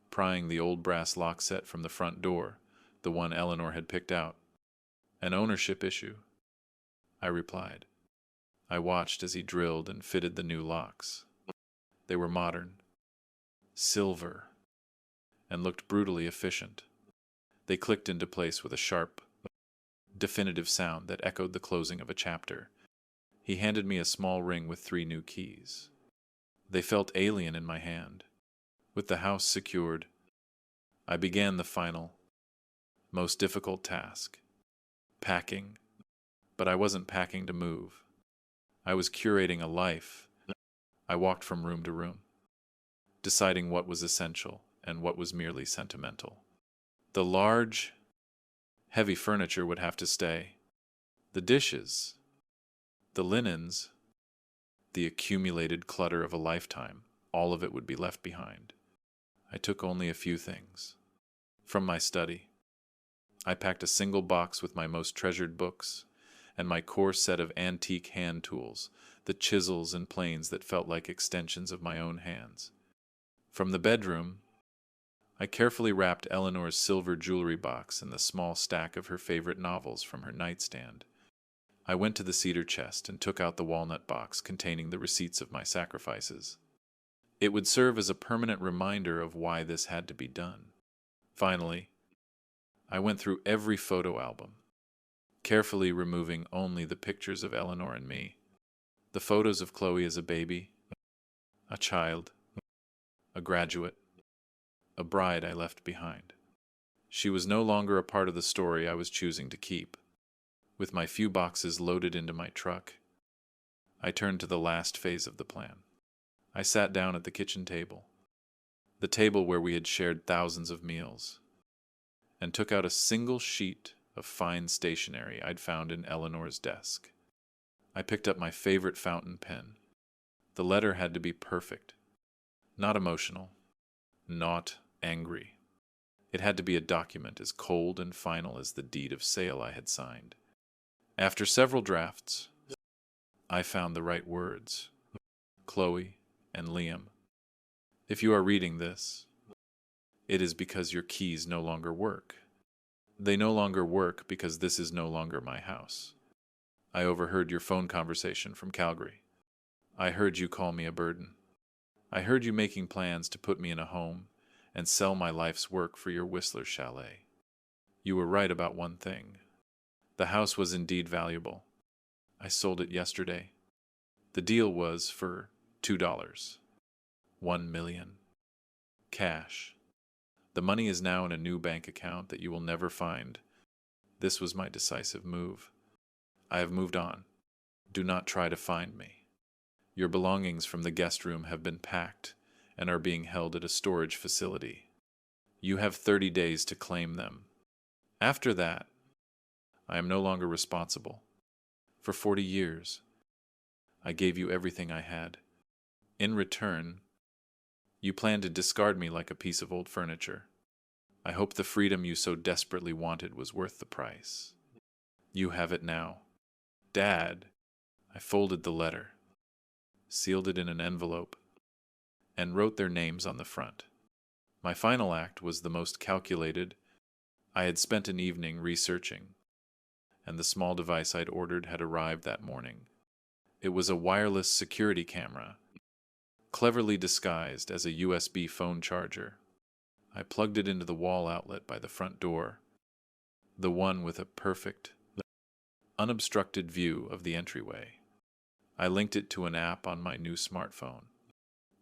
Speaker 1: prying the old brass lock set from the front door, the one Eleanor had picked out. An ownership issue, I replied. I watched as he drilled and fitted the new locks. They were modern, silver, and looked brutally efficient. They clicked into place with a sharp, definitive sound that echoed the closing of a chapter. He handed me a small ring with 3 new keys. They felt alien in my hand. With the house secured, I began the final, most difficult task. Packing. But I wasn't packing to move. I was curating a life. I walked from room to room, deciding what was essential and what was merely sentimental. The large, heavy furniture would have to stay. The dishes, the linens, the accumulated clutter of a lifetime, all of it would be left behind. I took only a few things. From my study, I packed a single box with my most treasured books and my core set of antique hand tools, the chisels and planes that felt like extensions of my own hands. From the bedroom, I carefully wrapped Eleanor's silver jewelry box and the small stack of her favorite novels from her nightstand. I went to the cedar chest and took out the walnut box containing the receipts of my sacrifices. It would serve as a permanent reminder of why this had to be done. Finally, I went through every photo album, carefully removing only the pictures of Eleanor and me. The photos of Chloe as a baby, a child, a graduate, a bride I left behind. She was no longer a part of the story I was choosing to keep. With my few boxes loaded into my truck, I turned to the last phase of the plan. I sat down at the kitchen table, the table where we had shared thousands of meals, and took out a single sheet of fine stationery I'd found in Eleanor's desk. I picked up my favorite fountain pen. The letter had to be perfect, not emotional, not angry. It had to be a document as cold and final as the deed of sale I had signed. After several drafts, I found the right words. Chloe and Liam, if you are reading this, it is because your keys no longer work. They no longer work because this is no longer my house. I overheard your phone conversation from Calgary. I heard you call me a burden. I heard you making plans to put me in a home and sell my life's work for your Whistler chalet. You were right about one thing. The house was indeed valuable. I sold it yesterday. The deal was for $2. 1 million. Cash. The money is now in a new bank account that you will never find. This was my decisive move. I have moved on. Do not try to find me. Your belongings from the guest room have been packed and are being held at a storage facility. You have 30 days to claim them. After that, I am no longer responsible. For 40 years, I gave you everything I had. In return, you plan to discard me like a piece of old furniture. I hope the freedom you so desperately wanted was worth the price. You have it now. Dad, I folded the letter, sealed it in an envelope, and wrote their names on the front. My final act was the most calculated. I had spent an evening researching, and the small device I'd ordered had arrived that morning. It was a wireless security camera, cleverly disguised as a USB phone charger. I plugged it into the wall outlet by the front door, the one with a perfect, unobstructed view of the entryway. I linked it to an app on my new smartphone.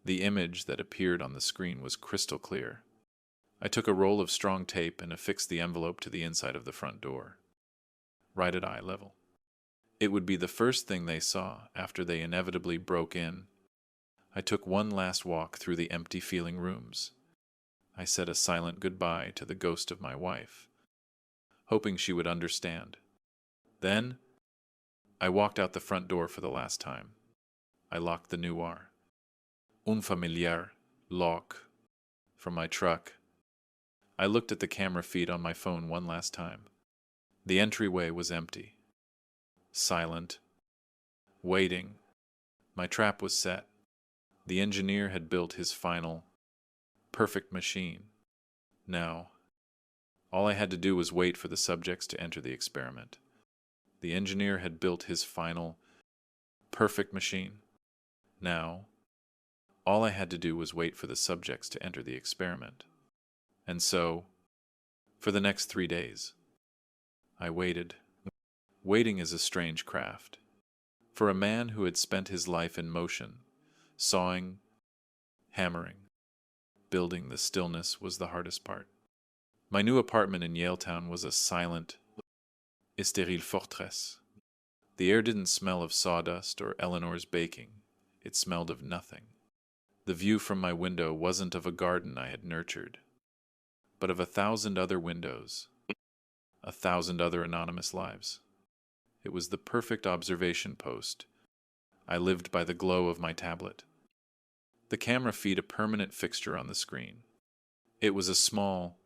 Speaker 1: The image that appeared on the screen was crystal clear. I took a roll of strong tape and affixed the envelope to the inside of the front door, right at eye level. It would be the first thing they saw after they inevitably broke in. I took one last walk through the empty feeling rooms. I said a silent goodbye to the ghost of my wife, hoping she would understand. Then, I walked out the front door for the last time. I locked the noir, unfamiliar lock, from my truck. I looked at the camera feed on my phone one last time. The entryway was empty, silent, waiting. My trap was set. The engineer had built his final, perfect machine. Now, all I had to do was wait for the subjects to enter the experiment. The engineer had built his final, perfect machine. Now, all I had to do was wait for the subjects to enter the experiment. And so, for the next 3 days, I waited. Waiting is a strange craft. For a man who had spent his life in motion, sawing, hammering, building, the stillness was the hardest part. My new apartment in Yaletown was a silent, stérile fortress. The air didn't smell of sawdust or Eleanor's baking. It smelled of nothing. The view from my window wasn't of a garden I had nurtured, but of 1,000 other windows, 1,000 other anonymous lives. It was the perfect observation post. I lived by the glow of my tablet. The camera feed a permanent fixture on the screen. It was a small,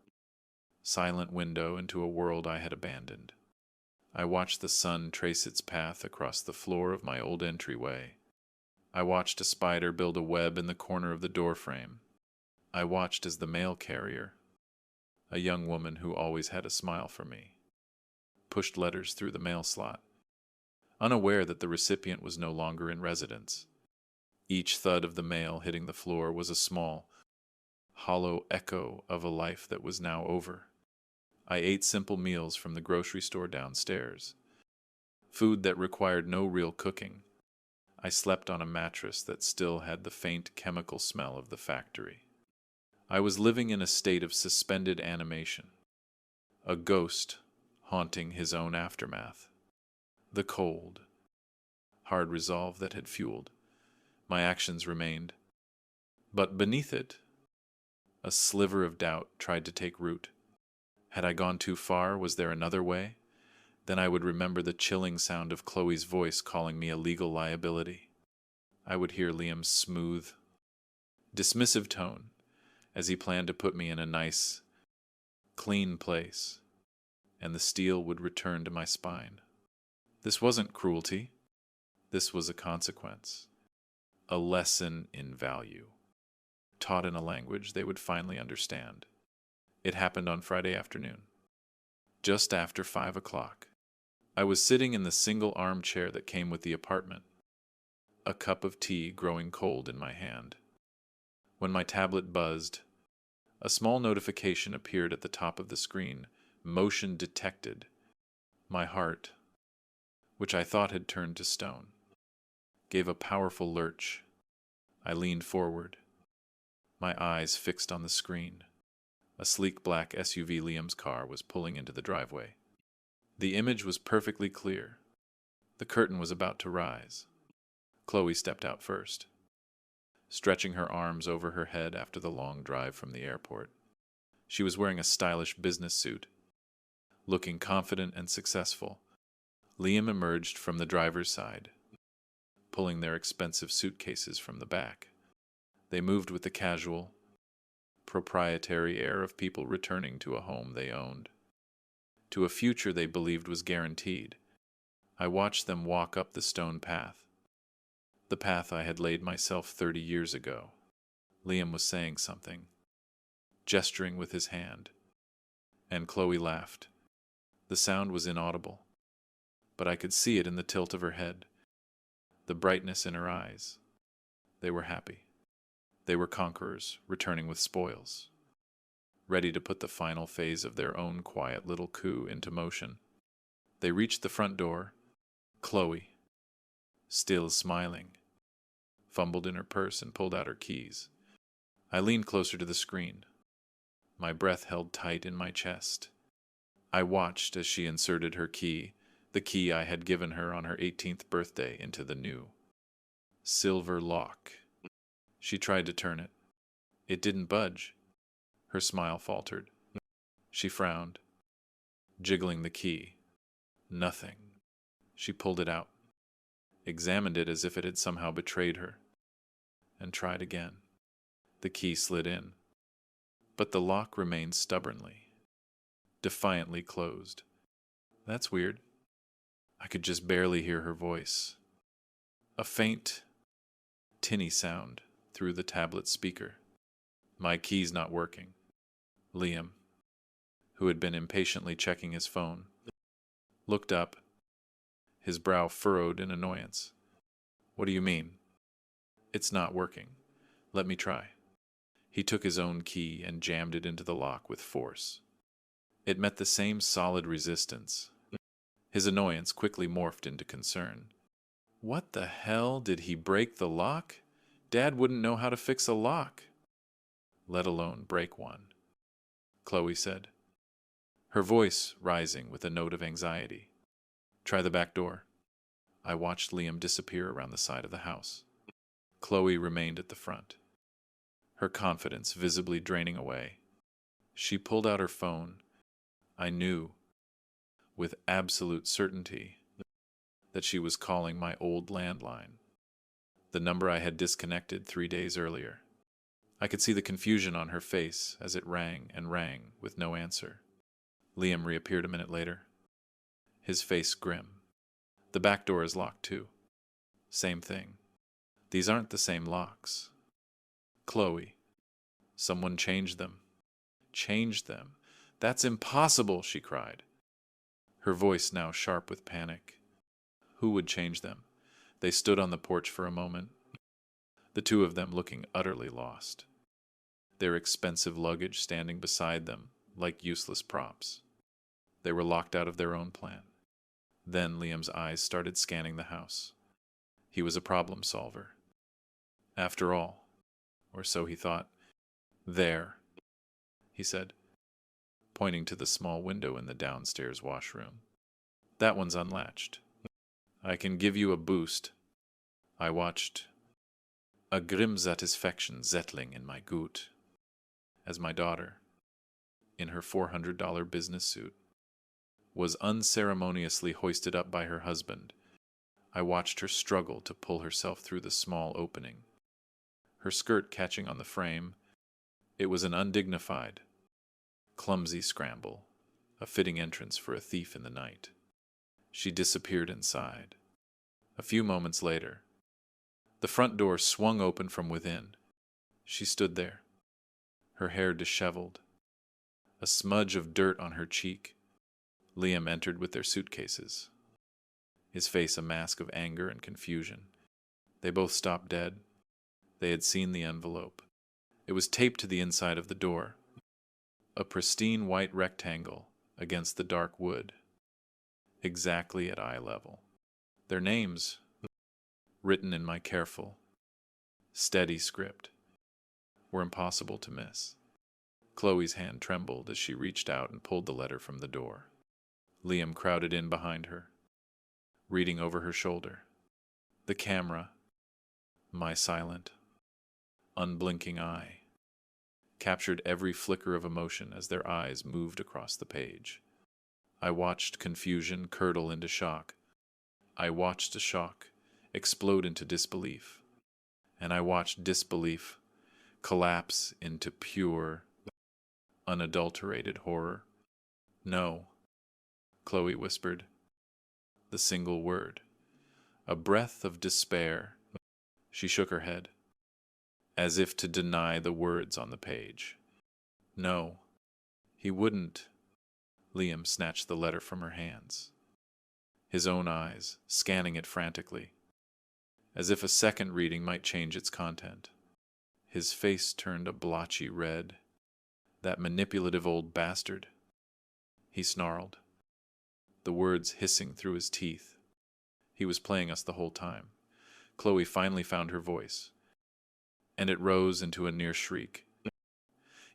Speaker 1: silent window into a world I had abandoned. I watched the sun trace its path across the floor of my old entryway. I watched a spider build a web in the corner of the doorframe. I watched as the mail carrier, a young woman who always had a smile for me, pushed letters through the mail slot, unaware that the recipient was no longer in residence. Each thud of the mail hitting the floor was a small, hollow echo of a life that was now over. I ate simple meals from the grocery store downstairs, food that required no real cooking. I slept on a mattress that still had the faint chemical smell of the factory. I was living in a state of suspended animation, a ghost haunting his own aftermath. The cold, hard resolve that had fueled my actions remained, but beneath it, a sliver of doubt tried to take root. Had I gone too far? Was there another way? Then I would remember the chilling sound of Chloe's voice calling me a legal liability. I would hear Liam's smooth, dismissive tone as he planned to put me in a nice, clean place, and the steel would return to my spine. This wasn't cruelty. This was a consequence, a lesson in value, taught in a language they would finally understand. It happened on Friday afternoon, just after 5 o'clock. I was sitting in the single armchair that came with the apartment, a cup of tea growing cold in my hand. When my tablet buzzed, a small notification appeared at the top of the screen. Motion detected. My heart, which I thought had turned to stone, gave a powerful lurch. I leaned forward, my eyes fixed on the screen. A sleek black SUV Liam's car was pulling into the driveway. The image was perfectly clear. The curtain was about to rise. Chloe stepped out first, stretching her arms over her head after the long drive from the airport. She was wearing a stylish business suit, looking confident and successful. Liam emerged from the driver's side, pulling their expensive suitcases from the back. They moved with the casual, proprietary air of people returning to a home they owned, to a future they believed was guaranteed. I watched them walk up the stone path, the path I had laid myself 30 years ago. Liam was saying something, gesturing with his hand, and Chloe laughed. The sound was inaudible, but I could see it in the tilt of her head, the brightness in her eyes. They were happy. They were conquerors, returning with spoils, ready to put the final phase of their own quiet little coup into motion. They reached the front door. Chloe, still smiling, fumbled in her purse and pulled out her keys. I leaned closer to the screen, my breath held tight in my chest. I watched as she inserted her key, the key I had given her on her 18th birthday, into the new silver lock. She tried to turn it. It didn't budge. Her smile faltered. She frowned, jiggling the key. Nothing. She pulled it out, examined it as if it had somehow betrayed her, and tried again. The key slid in, but the lock remained stubbornly, defiantly closed. That's weird. I could just barely hear her voice. A faint, tinny sound through the tablet speaker. My key's not working. Liam, who had been impatiently checking his phone, looked up, his brow furrowed in annoyance. What do you mean? It's not working. Let me try. He took his own key and jammed it into the lock with force. It met the same solid resistance. His annoyance quickly morphed into concern. What the hell? Did he break the lock? Dad wouldn't know how to fix a lock, let alone break one, Chloe said, her voice rising with a note of anxiety. Try the back door. I watched Liam disappear around the side of the house. Chloe remained at the front, her confidence visibly draining away. She pulled out her phone. I knew, with absolute certainty, that she was calling my old landline, the number I had disconnected 3 days earlier. I could see the confusion on her face as it rang and rang with no answer. Liam reappeared a minute later, his face grim. The back door is locked too. Same thing. These aren't the same locks. Chloe, someone changed them. Changed them. That's impossible, she cried, her voice now sharp with panic. Who would change them? They stood on the porch for a moment, the two of them looking utterly lost, their expensive luggage standing beside them like useless props. They were locked out of their own plan. Then Liam's eyes started scanning the house. He was a problem solver. After all, or so he thought. There, he said, pointing to the small window in the downstairs washroom. That one's unlatched. I can give you a boost. I watched a grim satisfaction settling in my gut as my daughter, in her $400 business suit, was unceremoniously hoisted up by her husband. I watched her struggle to pull herself through the small opening, her skirt catching on the frame. It was an undignified, clumsy scramble, a fitting entrance for a thief in the night. She disappeared inside. A few moments later, the front door swung open from within. She stood there, her hair disheveled, a smudge of dirt on her cheek. Liam entered with their suitcases, his face a mask of anger and confusion. They both stopped dead. They had seen the envelope, It was taped to the inside of the door, a pristine white rectangle against the dark wood, exactly at eye level. Their names, written in my careful, steady script, were impossible to miss. Chloe's hand trembled as she reached out and pulled the letter from the door. Liam crowded in behind her, reading over her shoulder. The camera, my silent, unblinking eye, captured every flicker of emotion as their eyes moved across the page. I watched confusion curdle into shock. I watched a shock explode into disbelief. And I watched disbelief collapse into pure, unadulterated horror. No, Chloe whispered. The single word. A breath of despair. She shook her head, as if to deny the words on the page. No, he wouldn't. Liam snatched the letter from her hands, his own eyes scanning it frantically, as if a second reading might change its content. His face turned a blotchy red. That manipulative old bastard. He snarled, the words hissing through his teeth. He was playing us the whole time. Chloe finally found her voice, and it rose into a near shriek.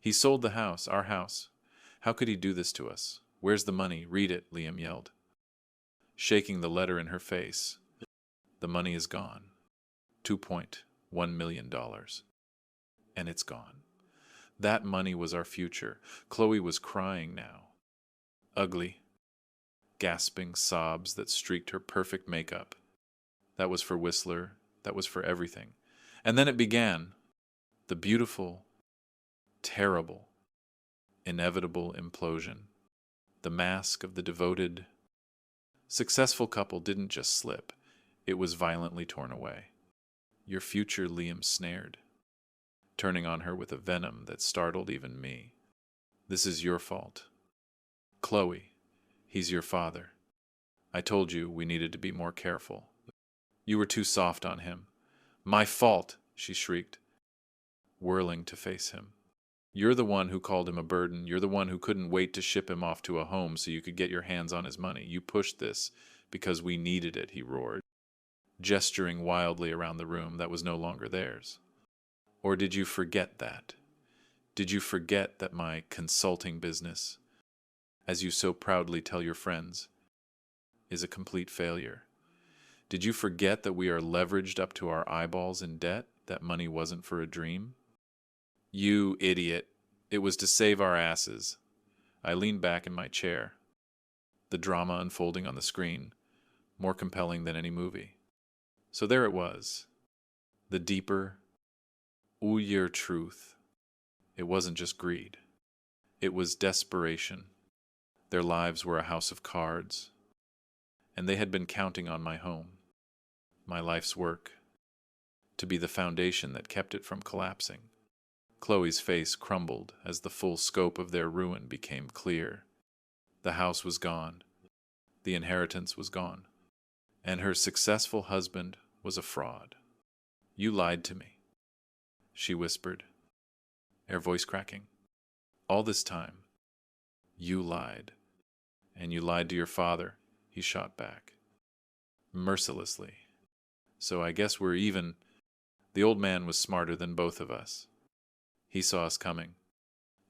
Speaker 1: He sold the house, our house. How could he do this to us? Where's the money? Read it, Liam yelled, shaking the letter in her face. The money is gone. $2.1 million. And it's gone. That money was our future. Chloe was crying now. Ugly, gasping sobs that streaked her perfect makeup. That was for Whistler. That was for everything. And then it began. The beautiful, terrible, inevitable implosion. The mask of the devoted, successful couple didn't just slip. It was violently torn away. Your future, Liam snared, turning on her with a venom that startled even me. This is your fault. Chloe, he's your father. I told you we needed to be more careful. You were too soft on him. My fault, she shrieked, whirling to face him. You're the one who called him a burden. You're the one who couldn't wait to ship him off to a home so you could get your hands on his money. You pushed this because we needed it, he roared, gesturing wildly around the room that was no longer theirs. Or did you forget that? Did you forget that my consulting business, as you so proudly tell your friends, is a complete failure? Did you forget that we are leveraged up to our eyeballs in debt, that money wasn't for a dream? You idiot. It was to save our asses. I leaned back in my chair, the drama unfolding on the screen, more compelling than any movie. So there it was, the deeper, ooh-year truth. It wasn't just greed. It was desperation. Their lives were a house of cards, and they had been counting on my home, my life's work, to be the foundation that kept it from collapsing. Chloe's face crumbled as the full scope of their ruin became clear. The house was gone. The inheritance was gone. And her successful husband was a fraud. You lied to me, she whispered, her voice cracking. All this time, you lied. And you lied to your father, he shot back, mercilessly. So I guess we're even. The old man was smarter than both of us. He saw us coming.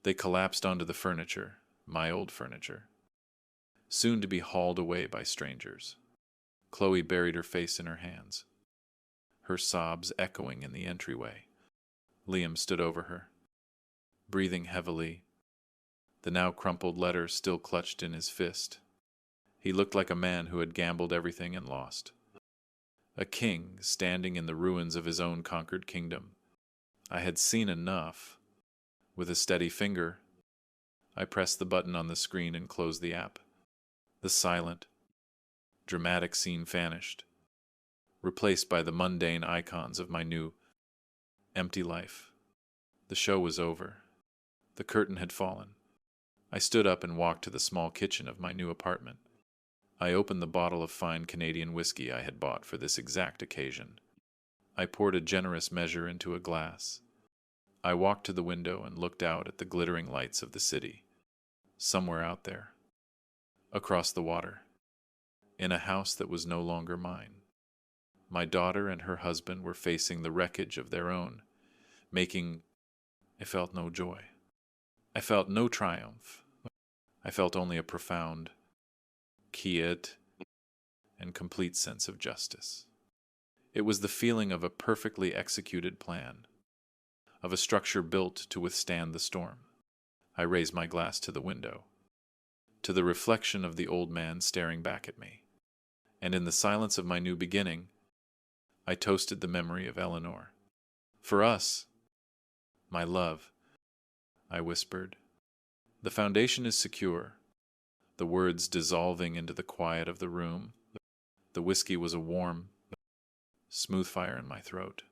Speaker 1: They collapsed onto the furniture, my old furniture, soon to be hauled away by strangers. Chloe buried her face in her hands, her sobs echoing in the entryway. Liam stood over her, breathing heavily, the now crumpled letter still clutched in his fist. He looked like a man who had gambled everything and lost. A king standing in the ruins of his own conquered kingdom. I had seen enough. With a steady finger, I pressed the button on the screen and closed the app. The silent, dramatic scene vanished, replaced by the mundane icons of my new, empty life. The show was over. The curtain had fallen. I stood up and walked to the small kitchen of my new apartment. I opened the bottle of fine Canadian whiskey I had bought for this exact occasion. I poured a generous measure into a glass. I walked to the window and looked out at the glittering lights of the city. Somewhere out there, across the water, in a house that was no longer mine, my daughter and her husband were facing the wreckage of their own, making... I felt no joy. I felt no triumph. I felt only a profound, quiet, and complete sense of justice. It was the feeling of a perfectly executed plan, of a structure built to withstand the storm. I raised my glass to the window, to the reflection of the old man staring back at me, and in the silence of my new beginning, I toasted the memory of Eleanor. For us, my love, I whispered. The foundation is secure, the words dissolving into the quiet of the room. The whiskey was a warm, smooth fire in my throat,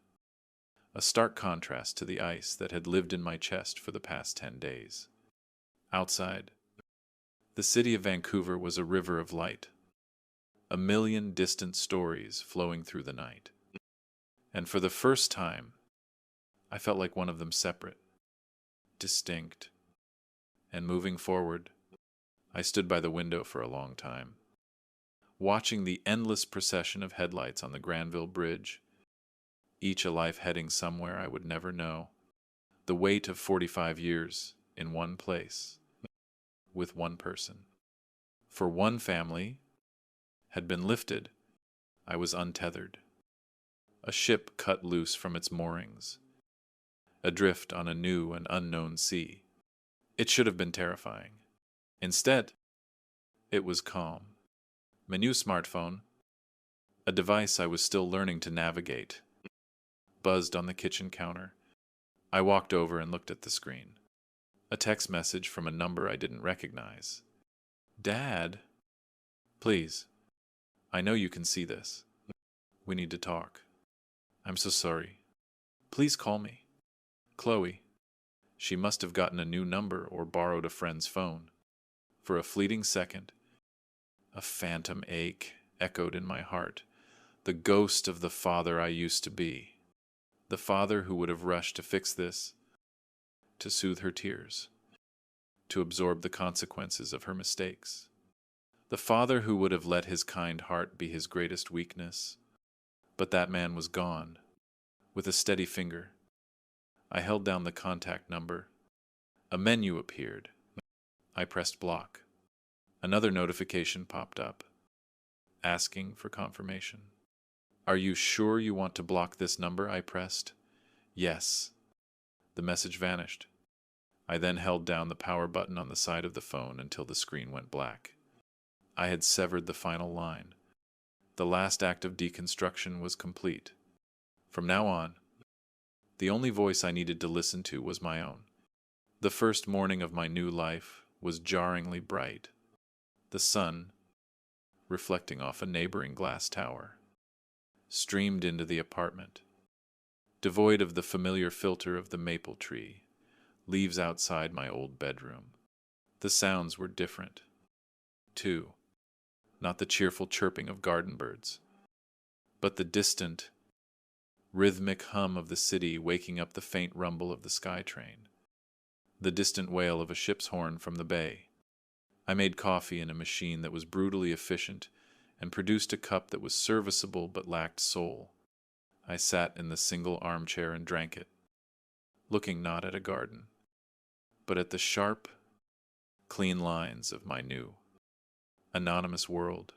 Speaker 1: a stark contrast to the ice that had lived in my chest for the past 10 days. Outside, the city of Vancouver was a river of light, a million distant stories flowing through the night. And for the first time, I felt like one of them separate, distinct, and moving forward. I stood by the window for a long time, watching the endless procession of headlights on the Granville Bridge, each a life heading somewhere I would never know, the weight of 45 years in one place, with one person. For one family had been lifted, I was untethered. A ship cut loose from its moorings, adrift on a new and unknown sea. It should have been terrifying. Instead, it was calm. My new smartphone, a device I was still learning to navigate, buzzed on the kitchen counter. I walked over and looked at the screen. A text message from a number I didn't recognize. Dad, please, I know you can see this. We need to talk. I'm so sorry. Please call me. Chloe. She must have gotten a new number or borrowed a friend's phone. For a fleeting second, a phantom ache echoed in my heart, the ghost of the father I used to be, the father who would have rushed to fix this, to soothe her tears, to absorb the consequences of her mistakes, the father who would have let his kind heart be his greatest weakness. But that man was gone. With a steady finger, I held down the contact number. A menu appeared. I pressed block. Another notification popped up, asking for confirmation. Are you sure you want to block this number? I pressed. Yes. The message vanished. I then held down the power button on the side of the phone until the screen went black. I had severed the final line. The last act of deconstruction was complete. From now on, the only voice I needed to listen to was my own. The first morning of my new life was jarringly bright. The sun, reflecting off a neighboring glass tower, streamed into the apartment, devoid of the familiar filter of the maple tree, leaves outside my old bedroom. The sounds were different, too. Not the cheerful chirping of garden birds, but the distant, rhythmic hum of the city waking up the faint rumble of the SkyTrain, the distant wail of a ship's horn from the bay. I made coffee in a machine that was brutally efficient and produced a cup that was serviceable but lacked soul. I sat in the single armchair and drank it, looking not at a garden, but at the sharp, clean lines of my new, anonymous world.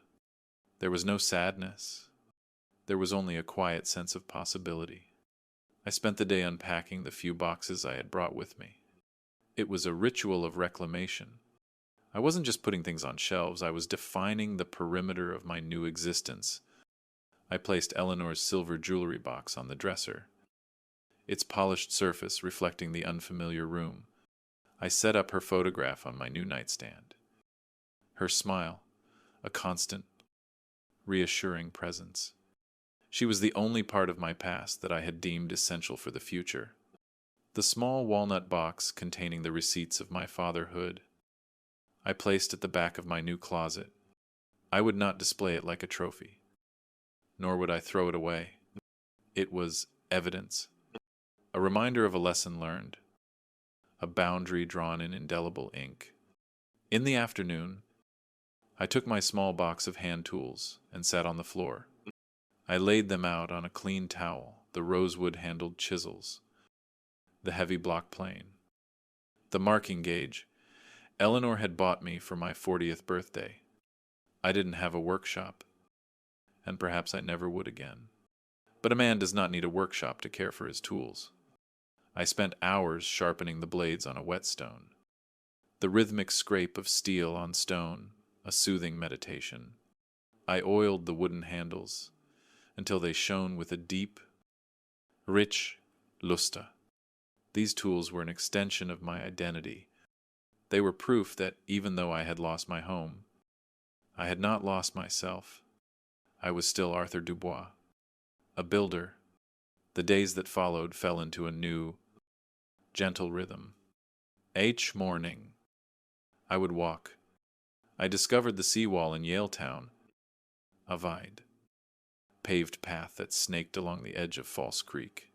Speaker 1: There was no sadness. There was only a quiet sense of possibility. I spent the day unpacking the few boxes I had brought with me. It was a ritual of reclamation. I wasn't just putting things on shelves, I was defining the perimeter of my new existence. I placed Eleanor's silver jewelry box on the dresser, its polished surface reflecting the unfamiliar room. I set up her photograph on my new nightstand. Her smile, a constant, reassuring presence. She was the only part of my past that I had deemed essential for the future. The small walnut box containing the receipts of my fatherhood, I placed at the back of my new closet. I would not display it like a trophy, nor would I throw it away. It was evidence, a reminder of a lesson learned, a boundary drawn in indelible ink. In the afternoon, I took my small box of hand tools and sat on the floor. I laid them out on a clean towel, the rosewood-handled chisels, the heavy block plane, the marking gauge Eleanor had bought me for my 40th birthday. I didn't have a workshop, and perhaps I never would again. But a man does not need a workshop to care for his tools. I spent hours sharpening the blades on a whetstone. The rhythmic scrape of steel on stone, a soothing meditation. I oiled the wooden handles until they shone with a deep, rich luster. These tools were an extension of my identity. They were proof that even though I had lost my home, I had not lost myself. I was still Arthur Dubois, a builder. The days that followed fell into a new, gentle rhythm. Each morning, I would walk. I discovered the seawall in Yaletown, a wide, paved path that snaked along the edge of False Creek.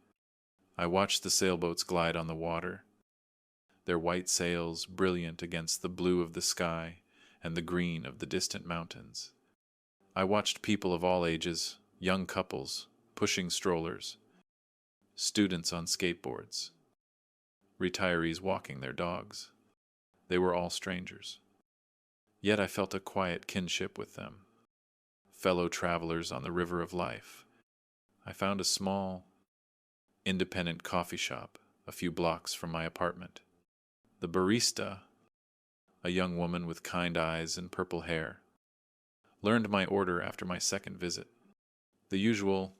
Speaker 1: I watched the sailboats glide on the water, their white sails brilliant against the blue of the sky and the green of the distant mountains. I watched people of all ages, young couples, pushing strollers, students on skateboards, retirees walking their dogs. They were all strangers. Yet I felt a quiet kinship with them, fellow travelers on the river of life. I found a small, independent coffee shop a few blocks from my apartment. The barista, a young woman with kind eyes and purple hair, learned my order after my second visit. The usual,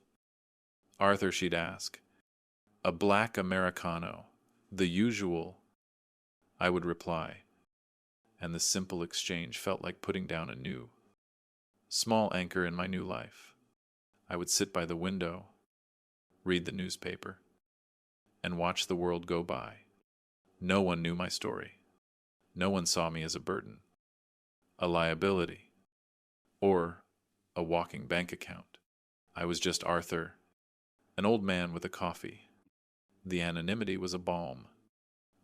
Speaker 1: "Arthur," she'd ask, "a black Americano." The usual, I would reply, and the simple exchange felt like putting down a new, small anchor in my new life. I would sit by the window, read the newspaper, and watch the world go by. No one knew my story. No one saw me as a burden, a liability, or a walking bank account. I was just Arthur, an old man with a coffee. The anonymity was a balm.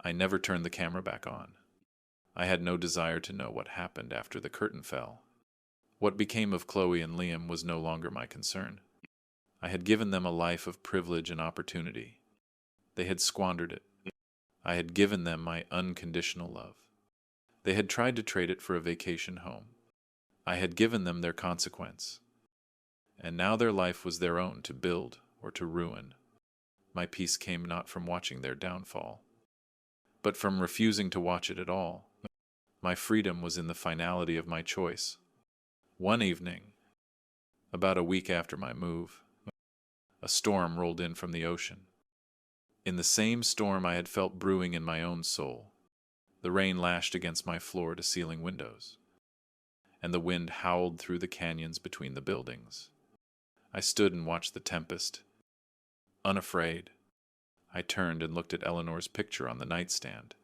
Speaker 1: I never turned the camera back on. I had no desire to know what happened after the curtain fell. What became of Chloe and Liam was no longer my concern. I had given them a life of privilege and opportunity. They had squandered it. I had given them my unconditional love. They had tried to trade it for a vacation home. I had given them their consequence. And now their life was their own to build or to ruin. My peace came not from watching their downfall, but from refusing to watch it at all. My freedom was in the finality of my choice. One evening, about a week after my move, a storm rolled in from the ocean. In the same storm I had felt brewing in my own soul. The rain lashed against my floor-to-ceiling windows, and the wind howled through the canyons between the buildings. I stood and watched the tempest. Unafraid, I turned and looked at Eleanor's picture on the nightstand,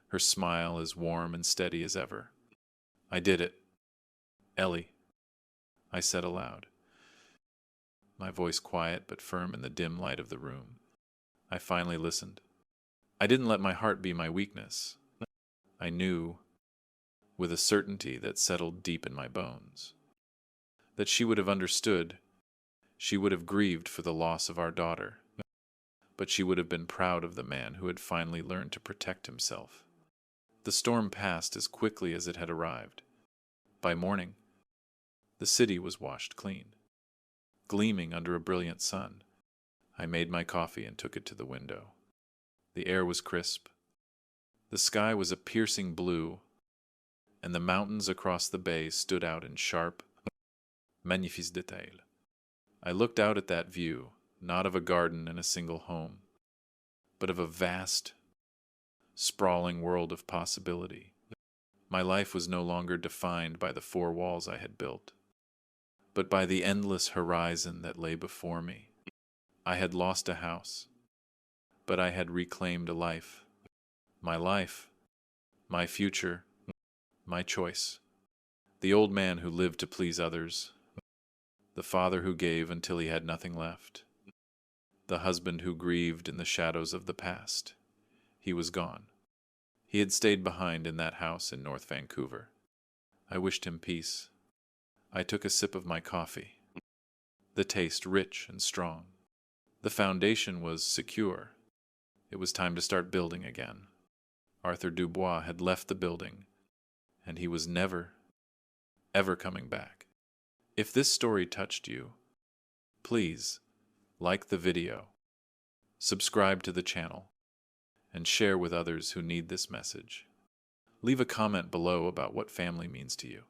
Speaker 1: her smile as warm and steady as ever. "I did it. Ellie," I said aloud, my voice quiet but firm in the dim light of the room. I finally listened. I didn't let my heart be my weakness. I knew, with a certainty that settled deep in my bones, that she would have understood. She would have grieved for the loss of our daughter, but she would have been proud of the man who had finally learned to protect himself. The storm passed as quickly as it had arrived. By morning, the city was washed clean, gleaming under a brilliant sun. I made my coffee and took it to the window. The air was crisp. The sky was a piercing blue, and the mountains across the bay stood out in sharp, magnifiques detail. I looked out at that view, not of a garden and a single home, but of a vast, sprawling world of possibility. My life was no longer defined by the four walls I had built, but by the endless horizon that lay before me. I had lost a house, but I had reclaimed a life. My future, my choice. The old man who lived to please others, the father who gave until he had nothing left, the husband who grieved in the shadows of the past. He was gone. He had stayed behind in that house in North Vancouver. I wished him peace. I took a sip of my coffee, the taste rich and strong. The foundation was secure. It was time to start building again. Arthur Dubois had left the building, and he was never, ever coming back. If this story touched you, please like the video, subscribe to the channel, and share with others who need this message. Leave a comment below about what family means to you.